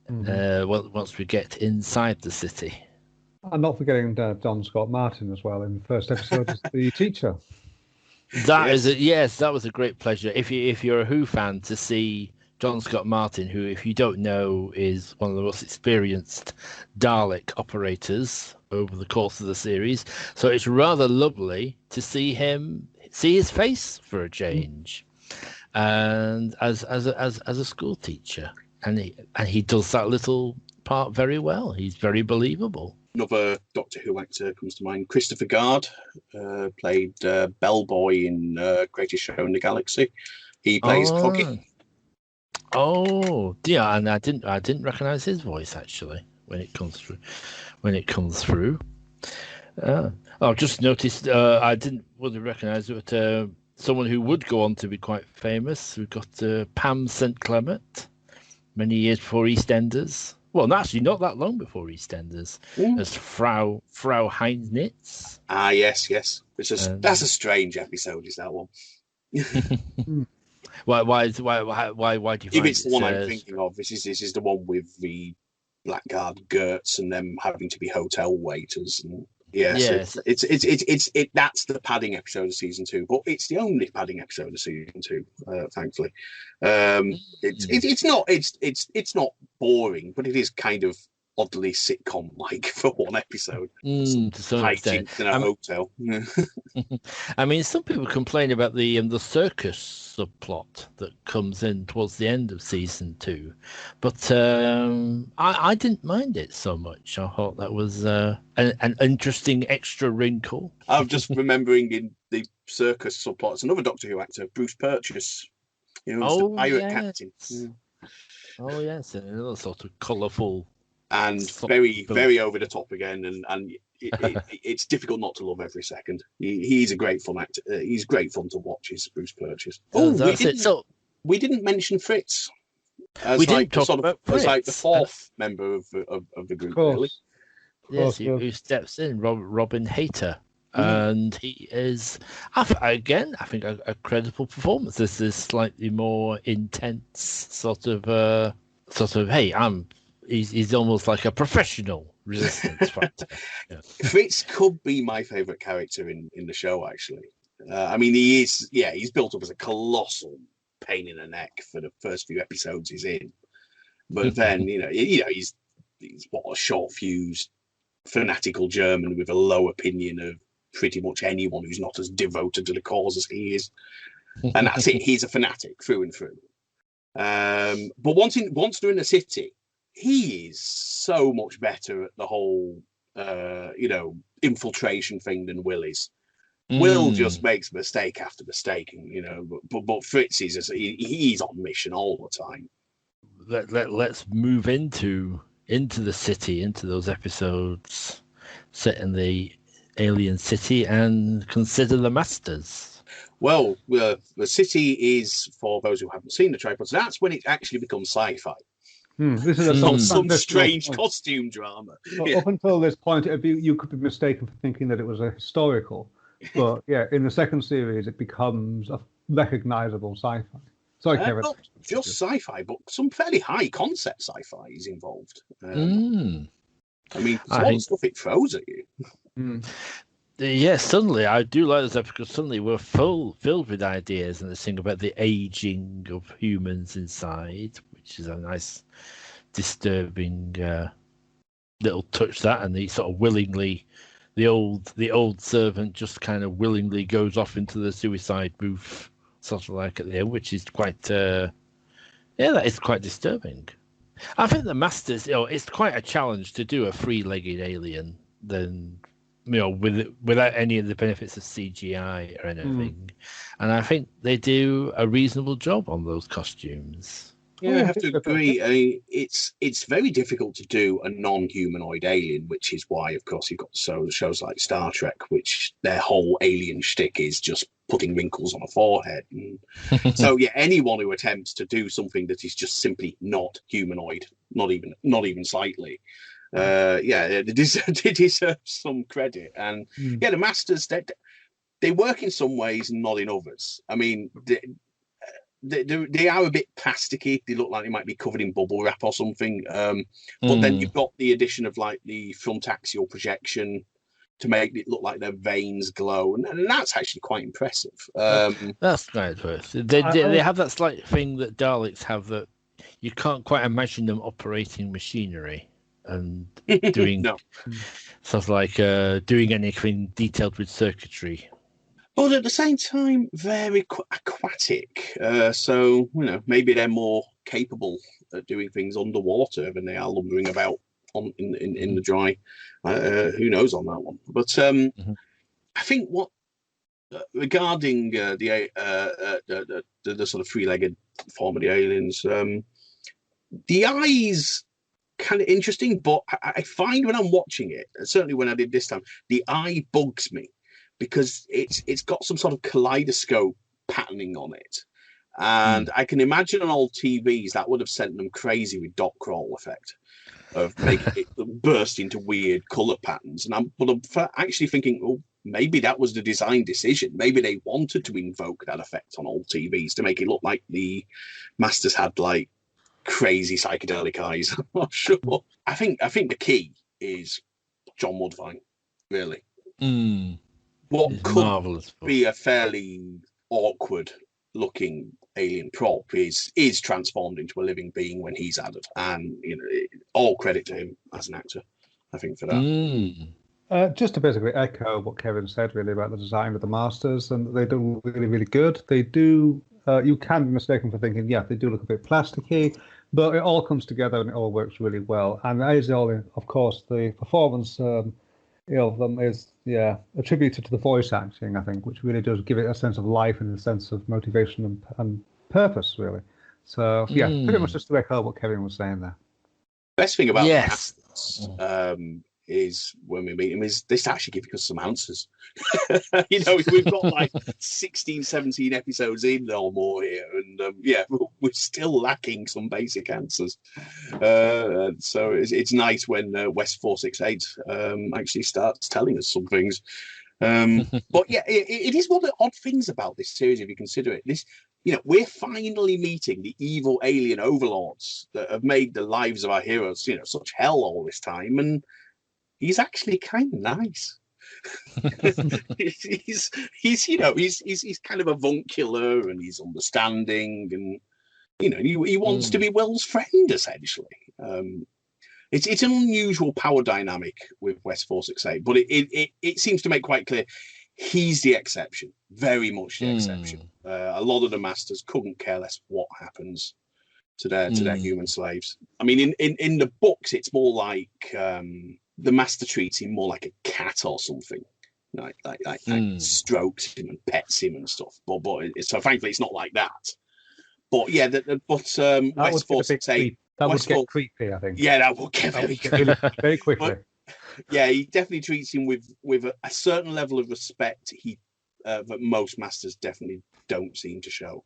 Speaker 1: Once we get inside the city,
Speaker 2: and not forgetting Don Scott Martin as well in the first episode as the teacher.
Speaker 1: That was a great pleasure. If you're a Who fan, to see John Scott Martin, who, if you don't know, is one of the most experienced Dalek operators over the course of the series. So it's rather lovely to see his face for a change. And as a school teacher, and he does that little part very well. He's very believable.
Speaker 3: Another Doctor Who actor comes to mind. Christopher Guard played Bellboy in Greatest Show in the Galaxy. He plays Coggy.
Speaker 1: Oh, yeah, and I didn't recognise his voice actually when it comes through. I've just noticed I wouldn't recognise it, but someone who would go on to be quite famous. We've got Pam St. Clement, many years before EastEnders. Well, actually, not that long before EastEnders, as Frau Heinznitz.
Speaker 3: Ah, yes. That's a strange episode, is that one?
Speaker 1: Why do you find
Speaker 3: if it's the one I'm thinking of, this is the one with the blackguard Gertz and them having to be hotel waiters and yes. It's that's the padding episode of season 2, but it's the only padding episode of season 2, thankfully. It's not boring, but it is kind of oddly sitcom-like for one episode.
Speaker 1: To some extent.
Speaker 3: In a hotel.
Speaker 1: I mean, some people complain about the circus subplot that comes in towards the end of season 2, but I didn't mind it so much. I thought that was an interesting extra wrinkle.
Speaker 3: I'm just remembering in the circus subplot, it's another Doctor Who actor, Bruce Purchase, the pirate captain.
Speaker 1: Oh yes, another sort of colourful.
Speaker 3: And very, very over the top again, and it's difficult not to love every second. He's a great fun actor. He's great fun to watch. Is Bruce Purchase. We didn't mention Fritz.
Speaker 1: We didn't talk about Fritz.
Speaker 3: As like the fourth member of the group, really.
Speaker 1: Yes, who steps in, Robin Hayter. And he is, I think a credible performance. This is slightly more intense sort of. Hey, He's almost like a professional resistance fighter. Yeah.
Speaker 3: Fritz could be my favourite character in the show, actually. I mean, he's built up as a colossal pain in the neck for the first few episodes he's in. But then, he's a short-fused, fanatical German with a low opinion of pretty much anyone who's not as devoted to the cause as he is. And that's it. He's a fanatic through and through. But once they're in the city, he is so much better at the whole, infiltration thing than Will is. Will just makes mistake after mistake, but Fritz he's on mission all the time.
Speaker 1: Let's move into the city, into those episodes set in the alien city, and consider the Masters.
Speaker 3: Well, the city is, for those who haven't seen the tripods, that's when it actually becomes sci-fi.
Speaker 2: This is
Speaker 3: some strange costume drama.
Speaker 2: Well, up until this point, you could be mistaken for thinking that it was a historical. But yeah, in the second series, it becomes a recognisable sci-fi. Sorry, Kevin.
Speaker 3: Not just sci-fi, but some fairly high concept sci-fi is involved. I mean, there's a lot of stuff it throws at you.
Speaker 1: Yes, suddenly I do like this episode, because suddenly we're filled with ideas, and this thing about the aging of humans inside, which is a nice, disturbing little touch. That, and the sort of willingly, the old servant just kind of willingly goes off into the suicide booth sort of like at the end, which is quite, that is quite disturbing. I think the Masters, it's quite a challenge to do a three-legged alien than, without any of the benefits of CGI or anything. And I think they do a reasonable job on those costumes.
Speaker 3: Yeah, I have to agree. I mean, it's very difficult to do a non-humanoid alien, which is why, of course, you've got shows like Star Trek, which their whole alien shtick is just putting wrinkles on a forehead. And so, yeah, anyone who attempts to do something that is just simply not humanoid, not even slightly, they deserve some credit. And the Masters, they work in some ways and not in others. I mean, they are a bit plasticky. They look like they might be covered in bubble wrap or something. But then you've got the addition of like the front axial projection to make it look like their veins glow, and that's actually quite impressive.
Speaker 1: That's quite impressive. They have that slight thing that Daleks have, that you can't quite imagine them operating machinery and doing stuff like doing anything detailed with circuitry.
Speaker 3: But at the same time, very aquatic. So, maybe they're more capable at doing things underwater than they are lumbering about in the dry. Who knows on that one? But I think what regarding the sort of three-legged form of the aliens, the eyes kind of interesting, but I find when I'm watching it, certainly when I did this time, the eye bugs me, because it's got some sort of kaleidoscope patterning on it. And I can imagine on old TVs that would have sent them crazy with dot crawl effect of making it burst into weird colour patterns. And I'm actually thinking, maybe that was the design decision. Maybe they wanted to invoke that effect on old TVs to make it look like the Masters had like crazy psychedelic eyes. I'm not sure. I think the key is John Woodvine, really. What
Speaker 1: it's
Speaker 3: could
Speaker 1: marvelous
Speaker 3: be a fairly awkward looking alien prop is transformed into a living being when he's added, and all credit to him as an actor, I think, for that.
Speaker 2: Just to basically echo what Kevin said really about the design of the Masters, and they do really, really good. They do. You can be mistaken for thinking, they do look a bit plasticky, but it all comes together and it all works really well. And that is all, of course, the performance of them is attributed to the voice acting, I think, which really does give it a sense of life and a sense of motivation and purpose, really. So pretty much just to echo what Kevin was saying there.
Speaker 3: Best thing about the Masters is when we meet him is they start actually giving us some answers. We've got like 16, 17 episodes in or more here, and we're still lacking some basic answers. So it's nice when West 468 actually starts telling us some things. But it is one of the odd things about this series, if you consider it. This, we're finally meeting the evil alien overlords that have made the lives of our heroes, such hell all this time, and he's actually kind of nice. he's kind of avuncular, and he's understanding, and he wants to be Will's friend, essentially. It's an unusual power dynamic with West 468, but it seems to make quite clear he's the exception, very much the exception. A lot of the Masters couldn't care less what happens to their human slaves. I mean, in the books, it's more like the Master treats him more like a cat or something, like strokes him and pets him and stuff. But so thankfully it's not like that. But West 468.
Speaker 2: That would get creepy, I think.
Speaker 3: Yeah, that would get very
Speaker 2: really, very quickly.
Speaker 3: But, he definitely treats him with a certain level of respect that most Masters definitely don't seem to show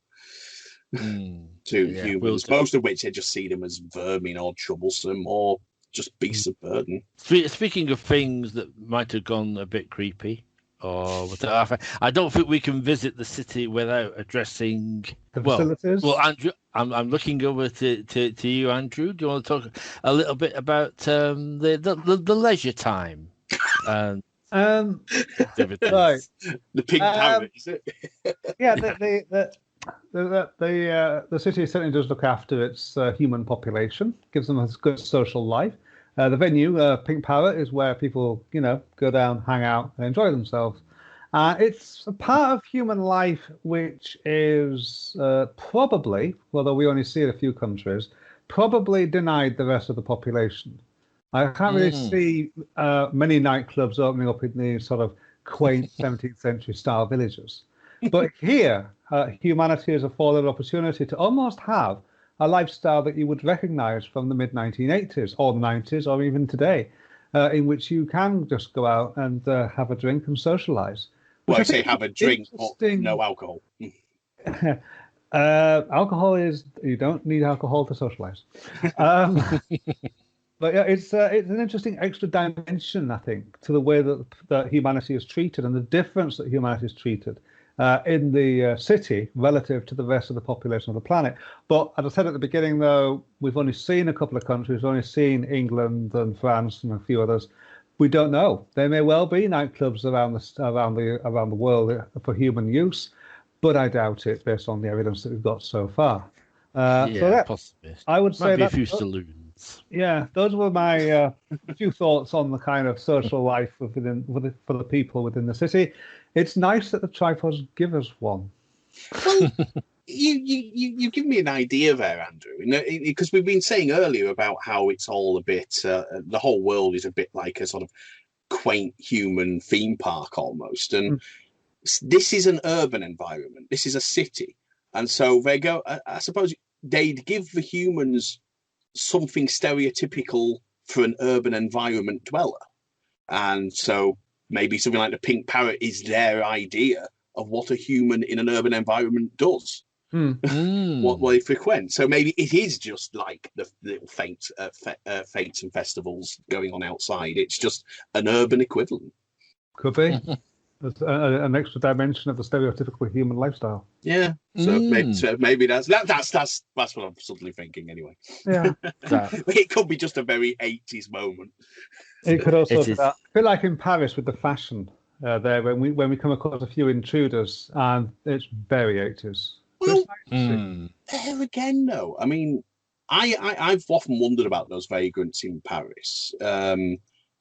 Speaker 3: to humans. Most of which they just see them as vermin or troublesome or just beasts of burden.
Speaker 1: Speaking of things that might have gone a bit creepy, I don't think we can visit the city without addressing
Speaker 2: the facilities.
Speaker 1: Well, Andrew, I'm looking over to you, Andrew. Do you want to talk a little bit about the leisure time?
Speaker 2: Right.
Speaker 3: The pink parrot, is it?
Speaker 2: The city certainly does look after its human population, gives them a good social life. The venue, Pink Parrot, is where people, go down, hang out, and enjoy themselves. It's a part of human life which is probably, although we only see it in a few countries, probably denied the rest of the population. I can't really see many nightclubs opening up in these sort of quaint 17th century style villages. But here, humanity has afforded an opportunity to almost have a lifestyle that you would recognize from the mid-1980s or the 90s or even today, in which you can just go out and have a drink and socialize.
Speaker 3: Well, I say have a drink, but no alcohol.
Speaker 2: Alcohol is, you don't need alcohol to socialize. But yeah, it's an interesting extra dimension, I think, to the way that humanity is treated and the difference that humanity is treated in the city relative to the rest of the population of the planet. But as I said at the beginning, though, we've only seen a couple of countries. We've only seen England and France and a few others. We don't know. There may well be nightclubs around the world for human use, but I doubt it based on the evidence that we've got so far.
Speaker 1: Possibly.
Speaker 2: I would say
Speaker 1: that a few saloons.
Speaker 2: Yeah, those were my few thoughts on the kind of social life for the people within the city. It's nice that the tripods give us one.
Speaker 3: Well, you give me an idea there, Andrew, because we've been saying earlier about how it's all a bit, the whole world is a bit like a sort of quaint human theme park almost, and this is an urban environment. This is a city, and so they go. I suppose they'd give the humans something stereotypical for an urban environment dweller, and so maybe something like the pink parrot is their idea of what a human in an urban environment does, what they frequent. So maybe it is just like the little fetes and festivals going on outside. It's just an urban equivalent.
Speaker 2: Could be. An extra dimension of the stereotypical human lifestyle.
Speaker 3: Yeah. So maybe that's what I'm suddenly thinking anyway.
Speaker 2: Yeah.
Speaker 3: It could be just a very 80s moment.
Speaker 2: It could also be that. A bit like in Paris with the fashion there when we come across a few intruders, and it's very 80s.
Speaker 3: Well, there again, though. I mean, I've often wondered about those vagrants in Paris.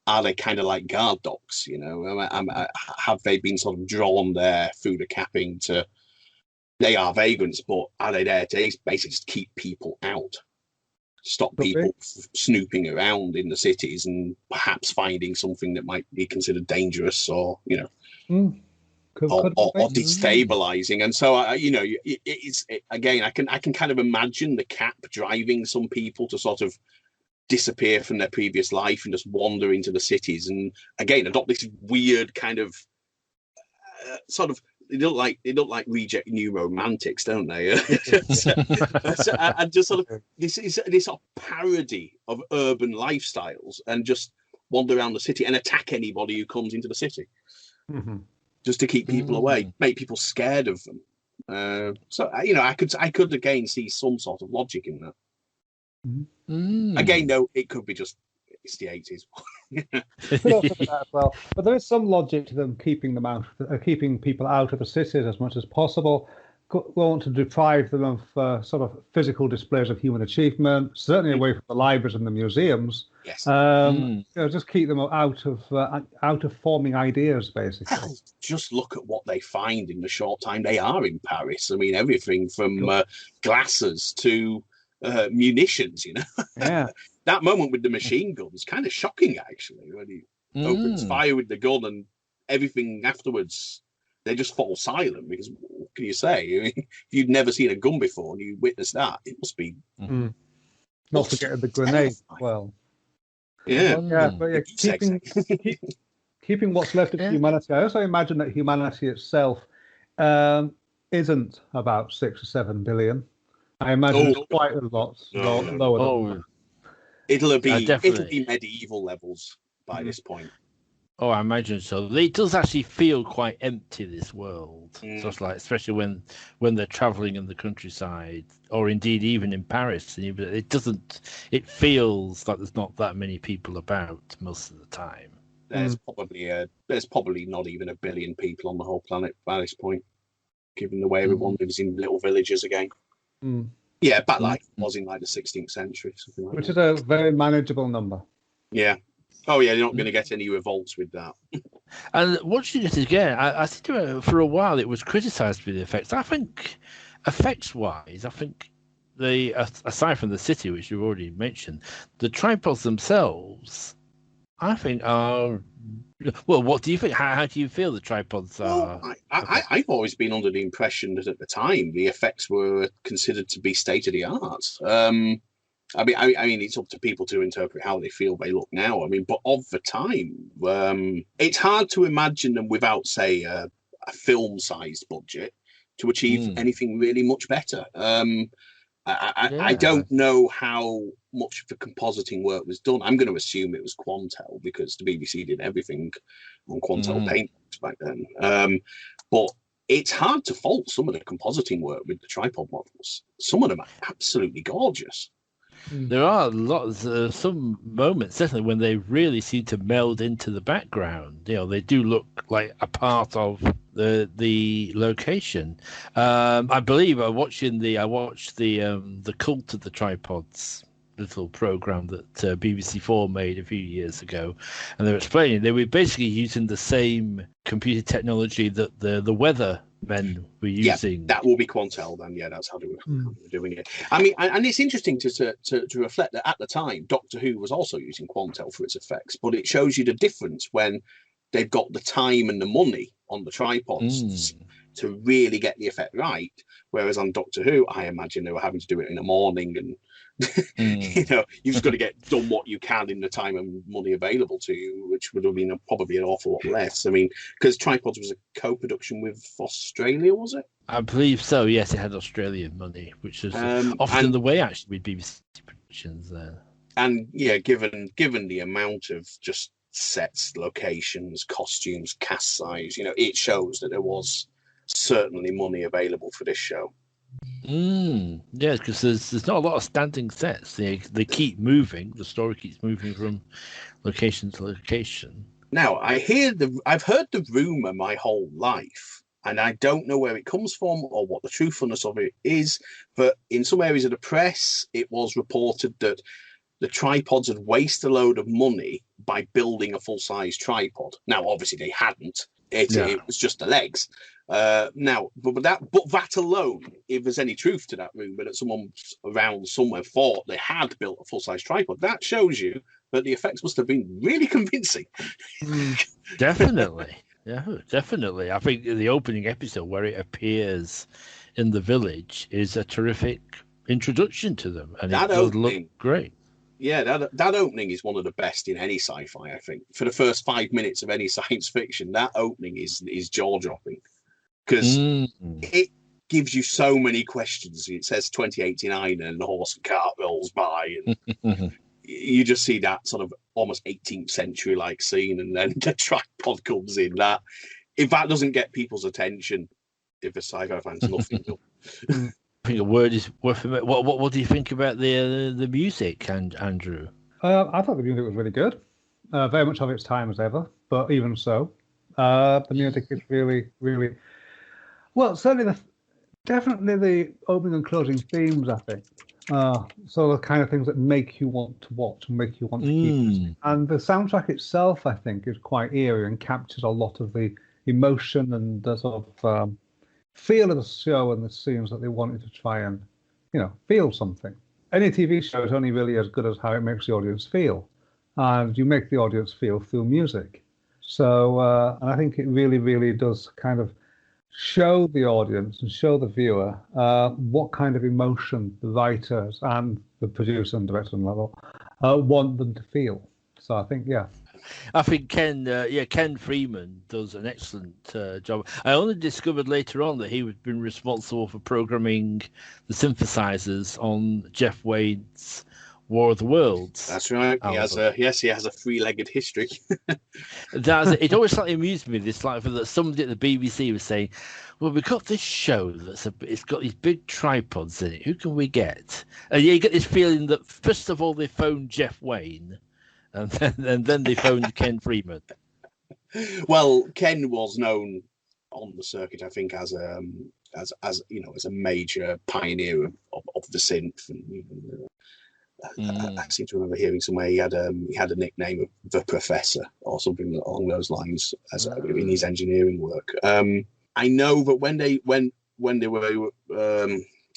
Speaker 3: Are they kind of like guard dogs? You know, have they been sort of drawn there through the capping to? They are vagrants, but are they there to basically just keep people out, stop people snooping around in the cities and perhaps finding something that might be considered dangerous, or or destabilizing? And so again, I can kind of imagine the cap driving some people to sort of disappear from their previous life and just wander into the cities, and again adopt this weird kind of sort of they look like reject new romantics, don't they? And just sort of this sort of parody of urban lifestyles, and just wander around the city and attack anybody who comes into the city, just to keep people away, make people scared of them. So I could again see some sort of logic in that. Again, no, it could be just it's the 80s.
Speaker 2: Could also be that as well. But there is some logic to them keeping people out of the cities as much as possible. Want to deprive them of sort of physical displays of human achievement, certainly away from the libraries and the museums.
Speaker 3: Yes.
Speaker 2: Just keep them out of forming ideas, basically.
Speaker 3: Hell, just look at what they find in the short time they are in Paris. I mean, everything from glasses to munitions,
Speaker 2: Yeah.
Speaker 3: That moment with the machine gun is kind of shocking, actually, when he opens fire with the gun and everything afterwards, they just fall silent, because what can you say? I mean, if you've never seen a gun before and you witness that, it must be
Speaker 2: not forgetting the grenade. Well, keeping what's left of humanity. I also imagine that humanity itself isn't about 6 or 7 billion. I imagine it's quite a lot lower than that.
Speaker 3: It'll be medieval levels by this point.
Speaker 1: Oh, I imagine so. It does actually feel quite empty, this world. So it's like, especially when they're traveling in the countryside, or indeed even in Paris, it feels like there's not that many people about most of the time.
Speaker 3: There's probably not even 1 billion people on the whole planet by this point, given the way everyone lives in little villages again. But like it was in like the 16th century, something like
Speaker 2: which
Speaker 3: that.
Speaker 2: is a very manageable number.
Speaker 3: Yeah. Oh yeah, you're not going to get any revolts with that.
Speaker 1: And watching it again, I think for a while it was criticised for the effects. I think, effects-wise, I think aside from the city, which you've already mentioned, the tripods themselves, I think are. Well, what do you think? How do you feel the tripods are?
Speaker 3: Well, I've always been under the impression that at the time the effects were considered to be state of the art. I mean, it's up to people to interpret how they feel they look now. I mean, but of the time, it's hard to imagine them without, say, a film-sized budget to achieve anything really much better. I don't know how much of the compositing work was done. I'm going to assume it was Quantel because the BBC did everything on Quantel paint back then. But it's hard to fault some of the compositing work with the tripod models. Some of them are absolutely gorgeous.
Speaker 1: There are lots of some moments, certainly, when they really seem to meld into the background. You know, they do look like a part of the location. I believe I watched the Cult of the Tripods little program that BBC4 made a few years ago, and they were explaining they were basically using the same computer technology that the weather men were using.
Speaker 3: Yeah, that will be Quantel then. Yeah, that's how they were doing it. I mean, and it's interesting to reflect that at the time, Doctor Who was also using Quantel for its effects, but it shows you the difference when they've got the time and the money on the tripods to really get the effect right. Whereas on Doctor Who, I imagine they were having to do it in the morning and you know, you've just got to get done what you can in the time and money available to you, which would have been probably an awful lot less. I mean, because Tripods was a co-production with Australia, was it?
Speaker 1: I believe so. Yes, it had Australian money, which is often the way actually with BBC productions there.
Speaker 3: And yeah, given the amount of just sets, locations, costumes, cast size, you know, it shows that there was certainly money available for this show.
Speaker 1: Yeah, because there's not a lot of standing sets. They keep moving. The story keeps moving from location to location.
Speaker 3: Now, I've heard the rumor my whole life, and I don't know where it comes from or what the truthfulness of it is, but in some areas of the press, it was reported that the tripods had wasted a load of money by building a full-size tripod. Now, obviously, they hadn't. It was just the legs. Now, but that alone, if there's any truth to that rumor that someone around somewhere thought they had built a full-size tripod, that shows you that the effects must have been really convincing.
Speaker 1: Definitely. Yeah, definitely. I think the opening episode where it appears in the village is a terrific introduction to them, and it does look great.
Speaker 3: Yeah, that opening is one of the best in any sci-fi, I think. For the first 5 minutes of any science fiction, that opening is jaw-dropping. Because it gives you so many questions. It says 2089 and the horse and cart rolls by. And you just see that sort of almost 18th century-like scene, and then the tripod comes in. That if that doesn't get people's attention, if a sci-fi fan's nothing done.
Speaker 1: I think a word is worth a minute. What do you think about the music, Andrew?
Speaker 2: I thought the music was really good. Very much of its time as ever, but even so, the music is really, really well. Certainly, definitely the opening and closing themes, I think. So the kind of things that make you want to watch and make you want to keep. And the soundtrack itself, I think, is quite eerie and captures a lot of the emotion and the sort of feel of the show and the scenes that they wanted to try and, you know, feel something. Any TV show is only really as good as how it makes the audience feel, and you make the audience feel through music. So, and I think it really, really does kind of show the audience and show the viewer what kind of emotion the writers and the producer and director level want them to feel. So I think, yeah.
Speaker 1: I think Ken Freeman does an excellent job. I only discovered later on that he had been responsible for programming the synthesizers on Jeff Wayne's War of the Worlds.
Speaker 3: That's right. He has a three-legged history.
Speaker 1: It always slightly amused me. This like that somebody at the BBC was saying, "Well, we've got this show it's got these big tripods in it. Who can we get?" And you get this feeling that first of all they phoned Jeff Wayne. And then they phoned Ken Freeman.
Speaker 3: Well, Ken was known on the circuit, I think, as you know, as a major pioneer of the synth. And I seem to remember hearing somewhere he had a nickname of the Professor or something along those lines in his engineering work. I know that when they were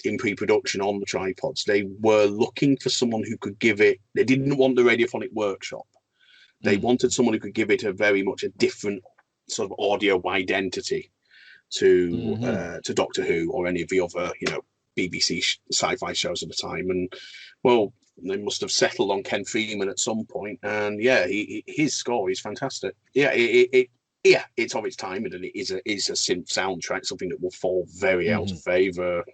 Speaker 3: in pre-production on the tripods, they were looking for someone who could give it. They didn't want the radiophonic workshop. They wanted someone who could give it a very much a different sort of audio identity to Doctor Who or any of the other, BBC sci-fi shows at the time. And well, they must have settled on Ken Freeman at some point. And yeah, his score is fantastic. Yeah, it's of its time, and it is a synth soundtrack, something that will fall very out of favour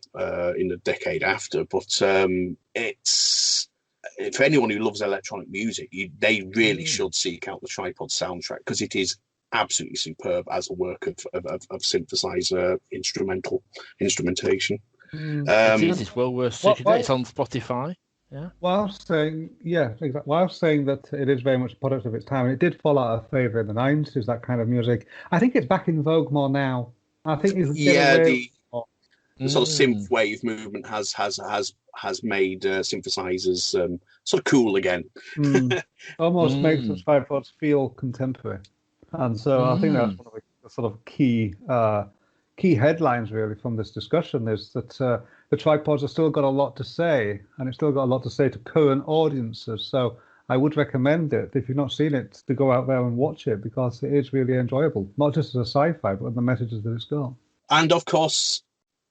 Speaker 3: in the decade after. But it's for anyone who loves electronic music, they really should seek out the Tripod soundtrack, because it is absolutely superb as a work of synthesizer instrumentation.
Speaker 1: It's well worth checking out. It's on Spotify. Yeah.
Speaker 2: Whilst saying that it is very much a product of its time, and it did fall out of favour in the 90s, that kind of music, I think it's back in vogue more now. I think the
Speaker 3: sort of synth wave movement has made synthesizers sort of cool again.
Speaker 2: Almost makes the tripods feel contemporary, and so I think that's one of the sort of key headlines really from this discussion, is that the tripods have still got a lot to say, and it's still got a lot to say to current audiences. So I would recommend it, if you've not seen it, to go out there and watch it, because it is really enjoyable, not just as a sci-fi, but the messages that it's got.
Speaker 3: And of course,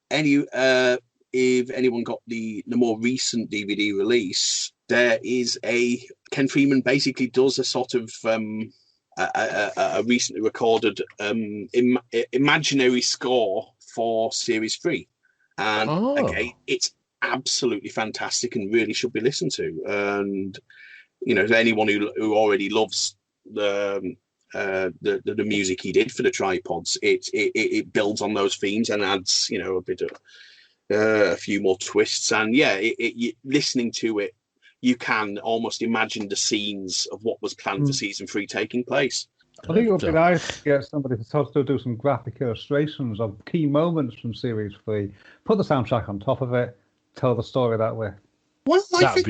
Speaker 3: if anyone got the more recent DVD release, there is Ken Freeman basically does a sort of a recently recorded imaginary score for Series 3. And again, it's absolutely fantastic and really should be listened to. And anyone who already loves the music he did for the tripods, it builds on those themes and adds a bit of a few more twists. And listening to it, you can almost imagine the scenes of what was planned for season 3 taking place.
Speaker 2: I think it would be nice to get somebody to do some graphic illustrations of key moments from Series 3, put the soundtrack on top of it, tell the story that way.
Speaker 3: Well,
Speaker 1: that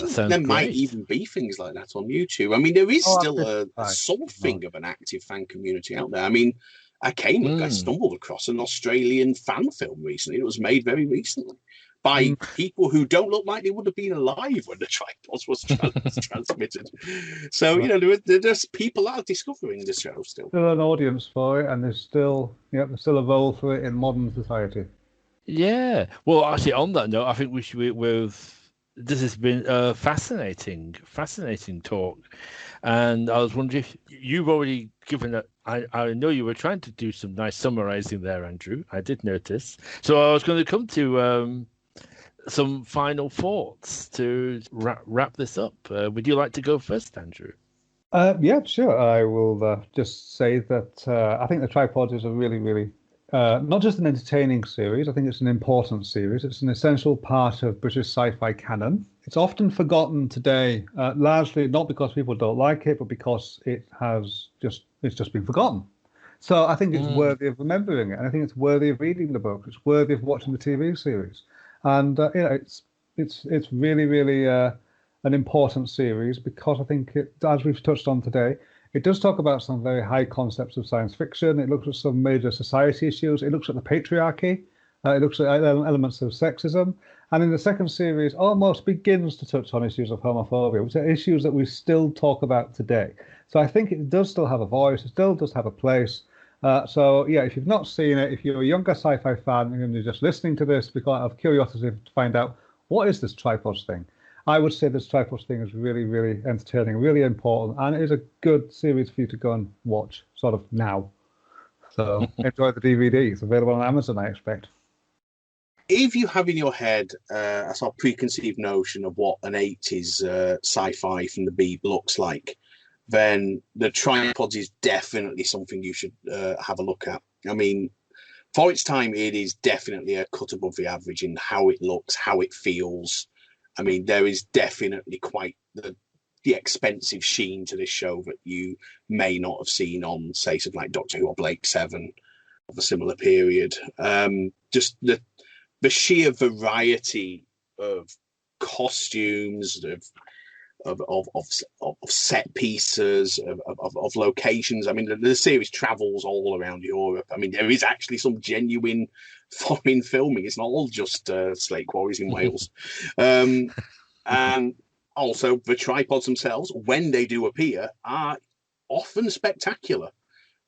Speaker 1: sounds
Speaker 3: there might even be things like that on YouTube. I mean, there is still something of an active fan community out there. I mean, I stumbled across an Australian fan film recently. It was made very recently by people who don't look like they would have been alive when the Tripods was transmitted. So, there's people are discovering the show still.
Speaker 2: Still an audience for it, and there's still a role for it in modern society.
Speaker 1: Yeah. Well, actually, on that note, I think we should this has been a fascinating talk. And I was wondering if you've already given it. I know you were trying to do some nice summarizing there, Andrew. I did notice. So I was going to come to some final thoughts to wrap this up. Would you like to go first, Andrew?
Speaker 2: Yeah, sure. I will just say that I think the Tripod is a really, really not just an entertaining series. I think it's an important series. It's an essential part of British sci-fi canon. It's often forgotten today, largely not because people don't like it, but because it's just been forgotten. So I think it's worthy of remembering it, and I think it's worthy of reading the book. It's worthy of watching the TV series, and it's really, really an important series, because I think as we've touched on today, it does talk about some very high concepts of science fiction. It looks at some major society issues. It looks at the patriarchy. It looks at elements of sexism. And in the second series, almost begins to touch on issues of homophobia, which are issues that we still talk about today. So I think it does still have a voice. It still does have a place. If you've not seen it, if you're a younger sci-fi fan and you're just listening to this because of curiosity to find out what is this Tripods thing, I would say this Tripods thing is really, really entertaining, really important, and it is a good series for you to go and watch sort of now. So enjoy the DVD. It's available on Amazon, I expect.
Speaker 3: If you have in your head a sort of preconceived notion of what an 80s sci-fi from the Beeb looks like, then the Tripods is definitely something you should have a look at. I mean, for its time, it is definitely a cut above the average in how it looks, how it feels. I mean, there is definitely quite the expensive sheen to this show that you may not have seen on, say, something like Doctor Who or Blake 7 of a similar period. Just the sheer variety of costumes, of set pieces, of locations. I mean, the series travels all around Europe. I mean, there is actually some genuine foreign filming. It's not all just slate quarries in Wales. And also, the tripods themselves, when they do appear, are often spectacular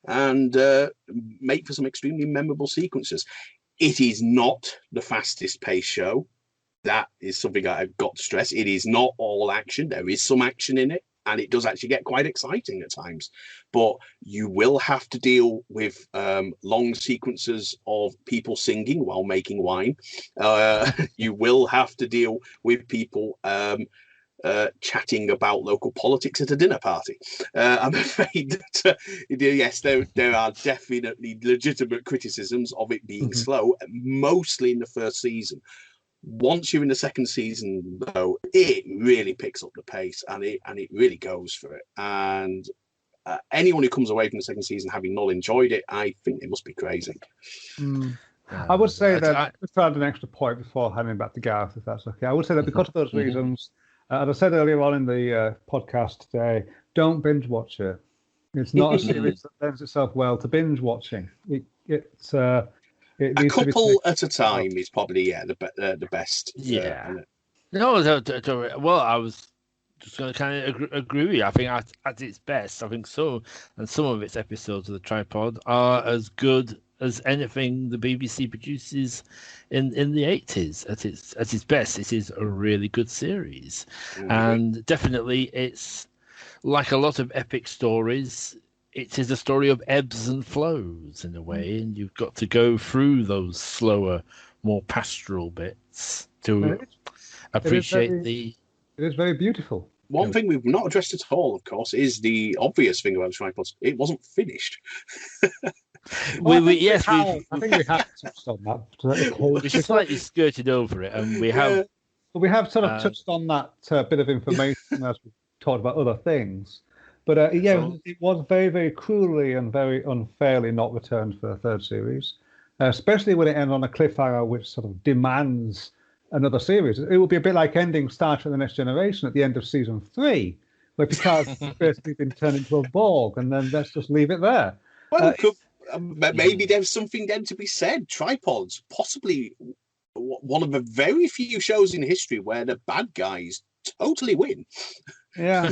Speaker 3: and make for some extremely memorable sequences. It is not the fastest paced show. That is something I've got to stress. It is not all action. There is some action in it, and it does actually get quite exciting at times. But you will have to deal with long sequences of people singing while making wine. You will have to deal with people chatting about local politics at a dinner party. I'm afraid that, yes, there are definitely legitimate criticisms of it being slow, mostly in the first season. Once you're in the second season, though, it really picks up the pace and it really goes for it. And anyone who comes away from the second season having not enjoyed it, I think they must be crazy.
Speaker 2: I would say that, just to add an extra point before handing back to Gareth, if that's okay, I would say that because of those reasons, as I said earlier on in the podcast today, don't binge watch it. It's not a series that lends itself well to binge watching.
Speaker 3: A couple at a time is probably the best.
Speaker 1: Yeah. Well, I was just going to kind of agree with you. I think at its best, I think so, and some of its episodes of the Tripod are as good as anything the BBC produces in the 80s. At its best, it is a really good series, and definitely it's like a lot of epic stories. It is a story of ebbs and flows in a way, and you've got to go through those slower, more pastoral bits to appreciate
Speaker 2: It is very beautiful.
Speaker 3: One thing we've not addressed at all, of course, is the obvious thing about the tripods. It wasn't finished.
Speaker 2: I think we have touched on that.
Speaker 1: We slightly skirted over it, and we have
Speaker 2: sort of touched on that bit of information as we talked about other things. But it was very, very cruelly and very unfairly not returned for a third series, especially when it ended on a cliffhanger which sort of demands another series. It would be a bit like ending Star Trek: The Next Generation at the end of season 3, where Picard's basically been turned into a Borg, and then let's just leave it there.
Speaker 3: Well, maybe there's something then to be said. Tripods, possibly one of the very few shows in history where the bad guys totally win.
Speaker 2: Yeah.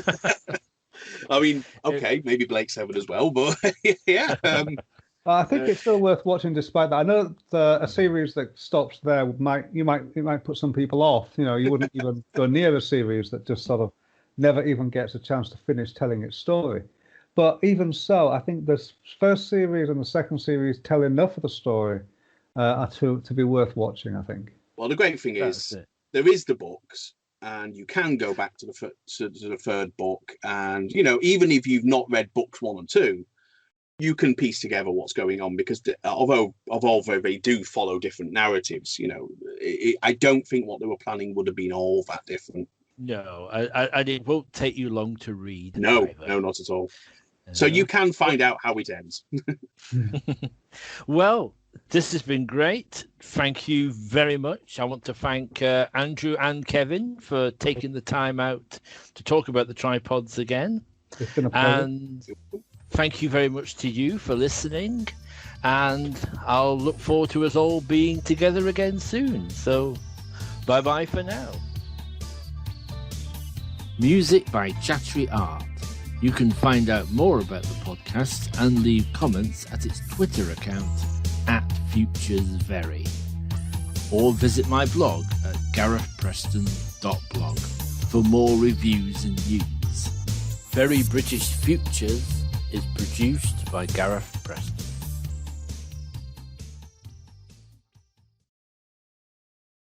Speaker 3: I mean, okay, maybe Blake Seven as well, but yeah.
Speaker 2: I think it's still worth watching despite that. I know a series that stops there it might put some people off. You wouldn't even go near a series that just sort of never even gets a chance to finish telling its story. But even so, I think the first series and the second series tell enough of the story to be worth watching, I think.
Speaker 3: Well, the great thing is there is the books, and you can go back to the third book, and even if you've not read books 1 and 2, you can piece together what's going on, because although they do follow different narratives, I don't think what they were planning would have been all that different.
Speaker 1: No, and it won't take you long to read.
Speaker 3: No, not at all. So you can find out how it ends.
Speaker 1: Well, this has been great. Thank you very much. I want to thank Andrew and Kevin for taking the time out to talk about the tripods again.
Speaker 2: It's been a pleasure.
Speaker 1: And thank you very much to you for listening. And I'll look forward to us all being together again soon. So bye-bye for now. Music by Chattery Art. You can find out more about the podcast and leave comments at its Twitter account @FuturesVery, or visit my blog at garethpreston.blog for more reviews and news. Very British Futures is produced by Gareth Preston.